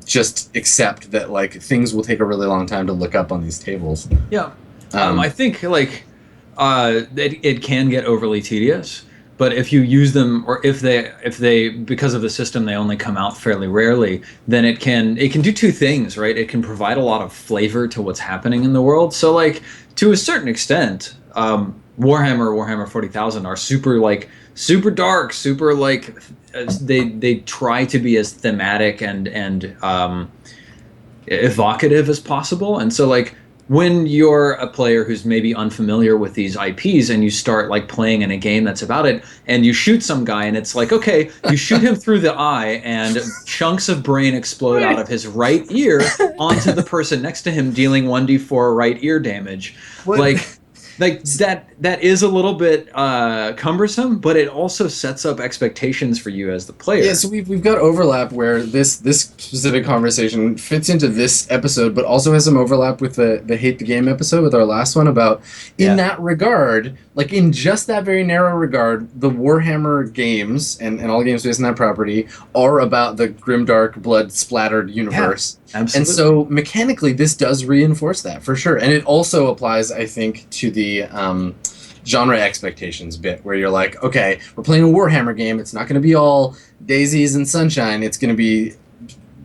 S2: just accept that like things will take a really long time to look up on these tables.
S1: yeah. I
S2: Um,
S1: think like it can get overly tedious, but if you use them, or if they because of the system they only come out fairly rarely, then it can do two things, right? It can provide a lot of flavor to what's happening in the world. So like to a certain extent, Warhammer 40,000 are super dark, super like they try to be as thematic and evocative as possible. And so like when you're a player who's maybe unfamiliar with these IPs and you start like playing in a game that's about it and you shoot some guy and it's like, okay, you shoot him through the eye and chunks of brain explode out
S2: Wait,
S1: of his right ear onto the person next to him, dealing 1d4 right ear damage.
S2: what?
S1: Like that is a little bit cumbersome, but it also sets up expectations for you as the
S2: Yeah,
S1: player.
S2: so we've got overlap where this specific conversation fits into this episode, but also has some overlap with the hate the game episode with our last one about in
S1: Yeah.
S2: that regard, like in just that very narrow regard, the Warhammer games and all games based on that property are about the grimdark, blood splattered
S1: Yeah,
S2: universe. And
S1: absolutely.
S2: so mechanically, this does reinforce that for sure, and it also applies, I think, to the genre expectations bit where you're like, okay, we're playing a Warhammer game. It's not going to be all daisies and sunshine. It's going to be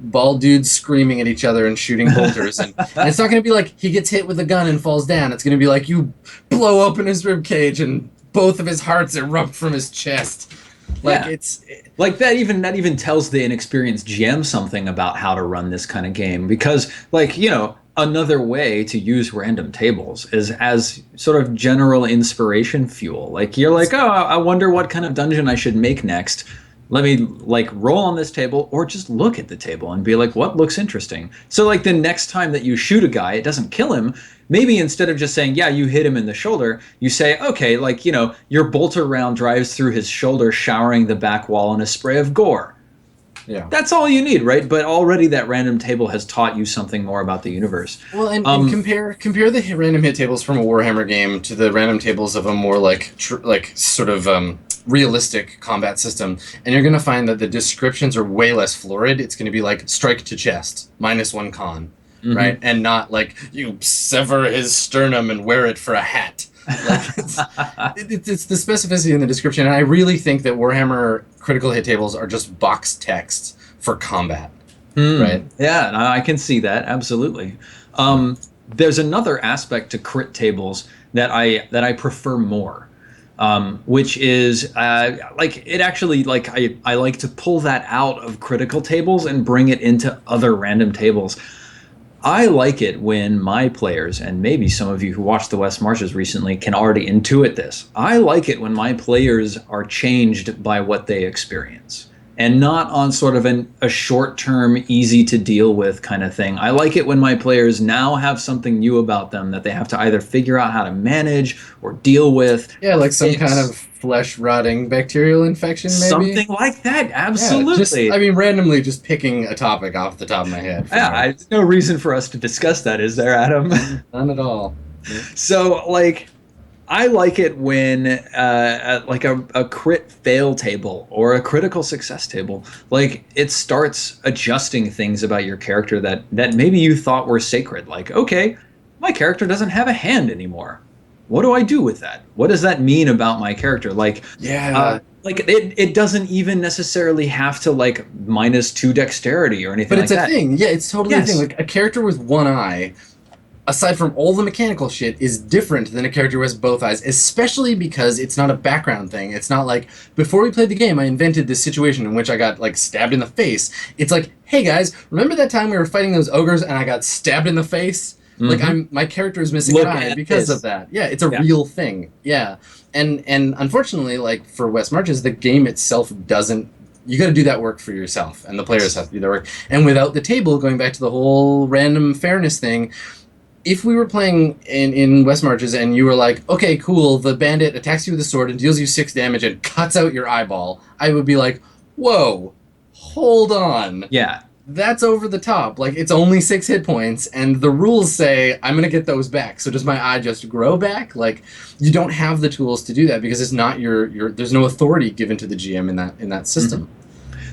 S2: bald dudes screaming at each other and shooting bolters, and it's not going to be like he gets hit with a gun and falls down. It's going to be like you blow open his rib cage and both of his hearts erupt from his chest. Like
S1: Yeah.
S2: it's
S1: Like that even tells the inexperienced GM something about how to run this kind of game, because like another way to use random tables is as sort of general inspiration fuel. Like you're like, oh, I wonder what kind of dungeon I should make next. Let me like roll on this table or just look at the table and be like, what looks interesting? So like the next time that you shoot a guy, it doesn't kill him. Maybe instead of just saying, yeah, you hit him in the shoulder, you say, okay, like, your bolter round drives through his shoulder, showering the back wall in a spray of gore.
S2: yeah.
S1: That's all you need, right? But already that random table has taught you something more about the universe.
S2: Well, and
S1: Um,
S2: compare the random hit tables from a Warhammer game to the random tables of a more like sort of realistic combat system, and you're gonna find that the descriptions are way less florid. It's gonna be like strike to chest, -1 con, right,
S1: mhm.
S2: and not like you sever his sternum and wear it for a hat. Like it's the specificity in the description, and I really think that Warhammer critical hit tables are just box text for combat, right?
S1: Yeah, and I can see that absolutely.
S2: Yeah.
S1: There's another aspect to crit tables that I prefer more, which is like it actually like I like to pull that out of critical tables and bring it into other random tables. I like it when my players, and maybe some of you who watched the West Marches recently can already intuit this. I like it when my players are changed by what they experience and not on sort of a short term, easy to deal with kind of thing. I like it when my players now have something new about them that they have to either figure out how to manage or deal with
S2: Yeah,
S1: or
S2: like some kind
S1: fix.
S2: of flesh rotting bacterial infection, maybe.
S1: Something like that.
S2: Yeah, just I
S1: Absolutely.
S2: mean, randomly just picking a topic off the top of my head from
S1: Yeah,
S2: our
S1: there's no reason for us to discuss that, is there, Adam?
S2: none at all. Yeah.
S1: So, like, I like it when like a crit fail table or a critical success table, like it starts adjusting things about your character that maybe you thought were sacred. Like, okay, my character doesn't have a hand anymore. What do I do with that? What does that mean about my character?
S2: Yeah,
S1: Like it doesn't even necessarily have to like -2 dexterity or anything
S2: but
S1: like
S2: it's a
S1: that.
S2: thing. Yeah, it's totally a thing.
S1: Yes.
S2: Like a character with one eye, aside from all the mechanical shit, is different than a character who has both eyes, especially because it's not a background thing. It's not like before we played the game, I invented this situation in which I got like stabbed in the face. It's like, hey guys, remember that time we were fighting those ogres and I got stabbed in the face? Like
S1: Hmm.
S2: my character is missing an
S1: Look
S2: eye
S1: at
S2: because of
S1: this.
S2: that. Yeah, it's a
S1: Yeah.
S2: real thing. Yeah, and unfortunately, like for West Marches, the game itself doesn't. You got to do that work for yourself, and the players have to do that work. And without the table, going back to the whole random fairness thing, if we were playing in West Marches and you were like, okay, cool, the bandit attacks you with a sword and deals you 6 damage and cuts out your eyeball, I would be like, whoa, hold on.
S1: Yeah.
S2: that's over the top. Like, it's only 6 hit points, and the rules say I'm gonna get those back. So does my eye just grow back? Like, you don't have the tools to do that because it's not your. There's no authority given to the GM in that system.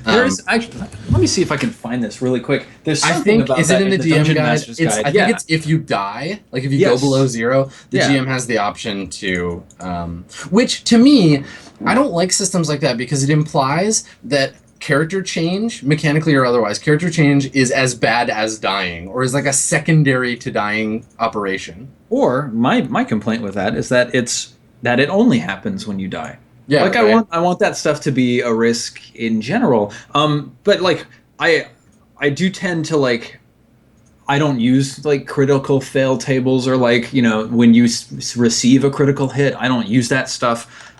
S1: There is actually. Let me see if I can find this really quick. There's something
S2: I think
S1: about
S2: is
S1: that
S2: it in the DM
S1: Dungeon
S2: guide?
S1: Master's Guide.
S2: I think it's if you die, like if you go below 0, the GM has the option to. Which to me, I don't like systems like that because it implies that character change, mechanically or otherwise, character change is as bad as dying, or is like a secondary to dying operation.
S1: Or my complaint with that is that it only happens when you die.
S2: Yeah,
S1: like
S2: right?
S1: I want that stuff to be a risk in general. But like I do tend to like I don't use like critical fail tables or like when you receive a critical hit. I don't use that stuff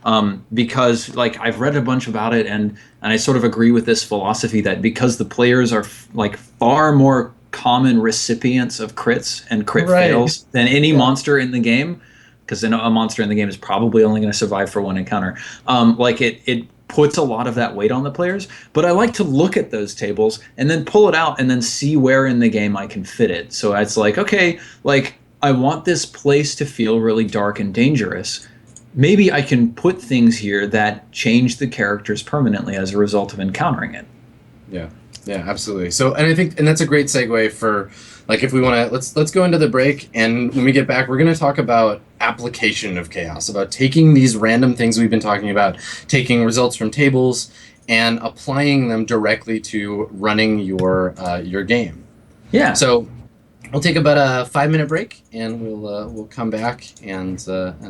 S1: because like I've read a bunch about it and I sort of agree with this philosophy that because the players are like far more common recipients of crits and crit fails than any monster in the game, because a monster in the game is probably only going to survive for one encounter. Like it puts a lot of that weight on the players. But I like to look at those tables and then pull it out and then see where in the game I can fit it. So it's like, okay, like I want this place to feel really dark and dangerous. Maybe I can put things here that change the characters permanently as a result of encountering it.
S2: Yeah, yeah, absolutely. So, and I think, and that's a great segue for, like, if we want to, let's go into the break, and when we get back, we're going to talk about application of chaos, about taking these random things we've been talking about, taking results from tables, and applying them directly to running your game.
S1: Yeah.
S2: So, we'll take about a 5-minute break, and we'll come back and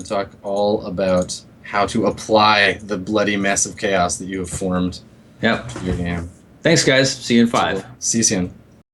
S2: talk all about how to apply the bloody mess of chaos that you have formed
S1: Yep.
S2: to your game.
S1: Thanks, guys. See you in 5.
S2: So, see you soon.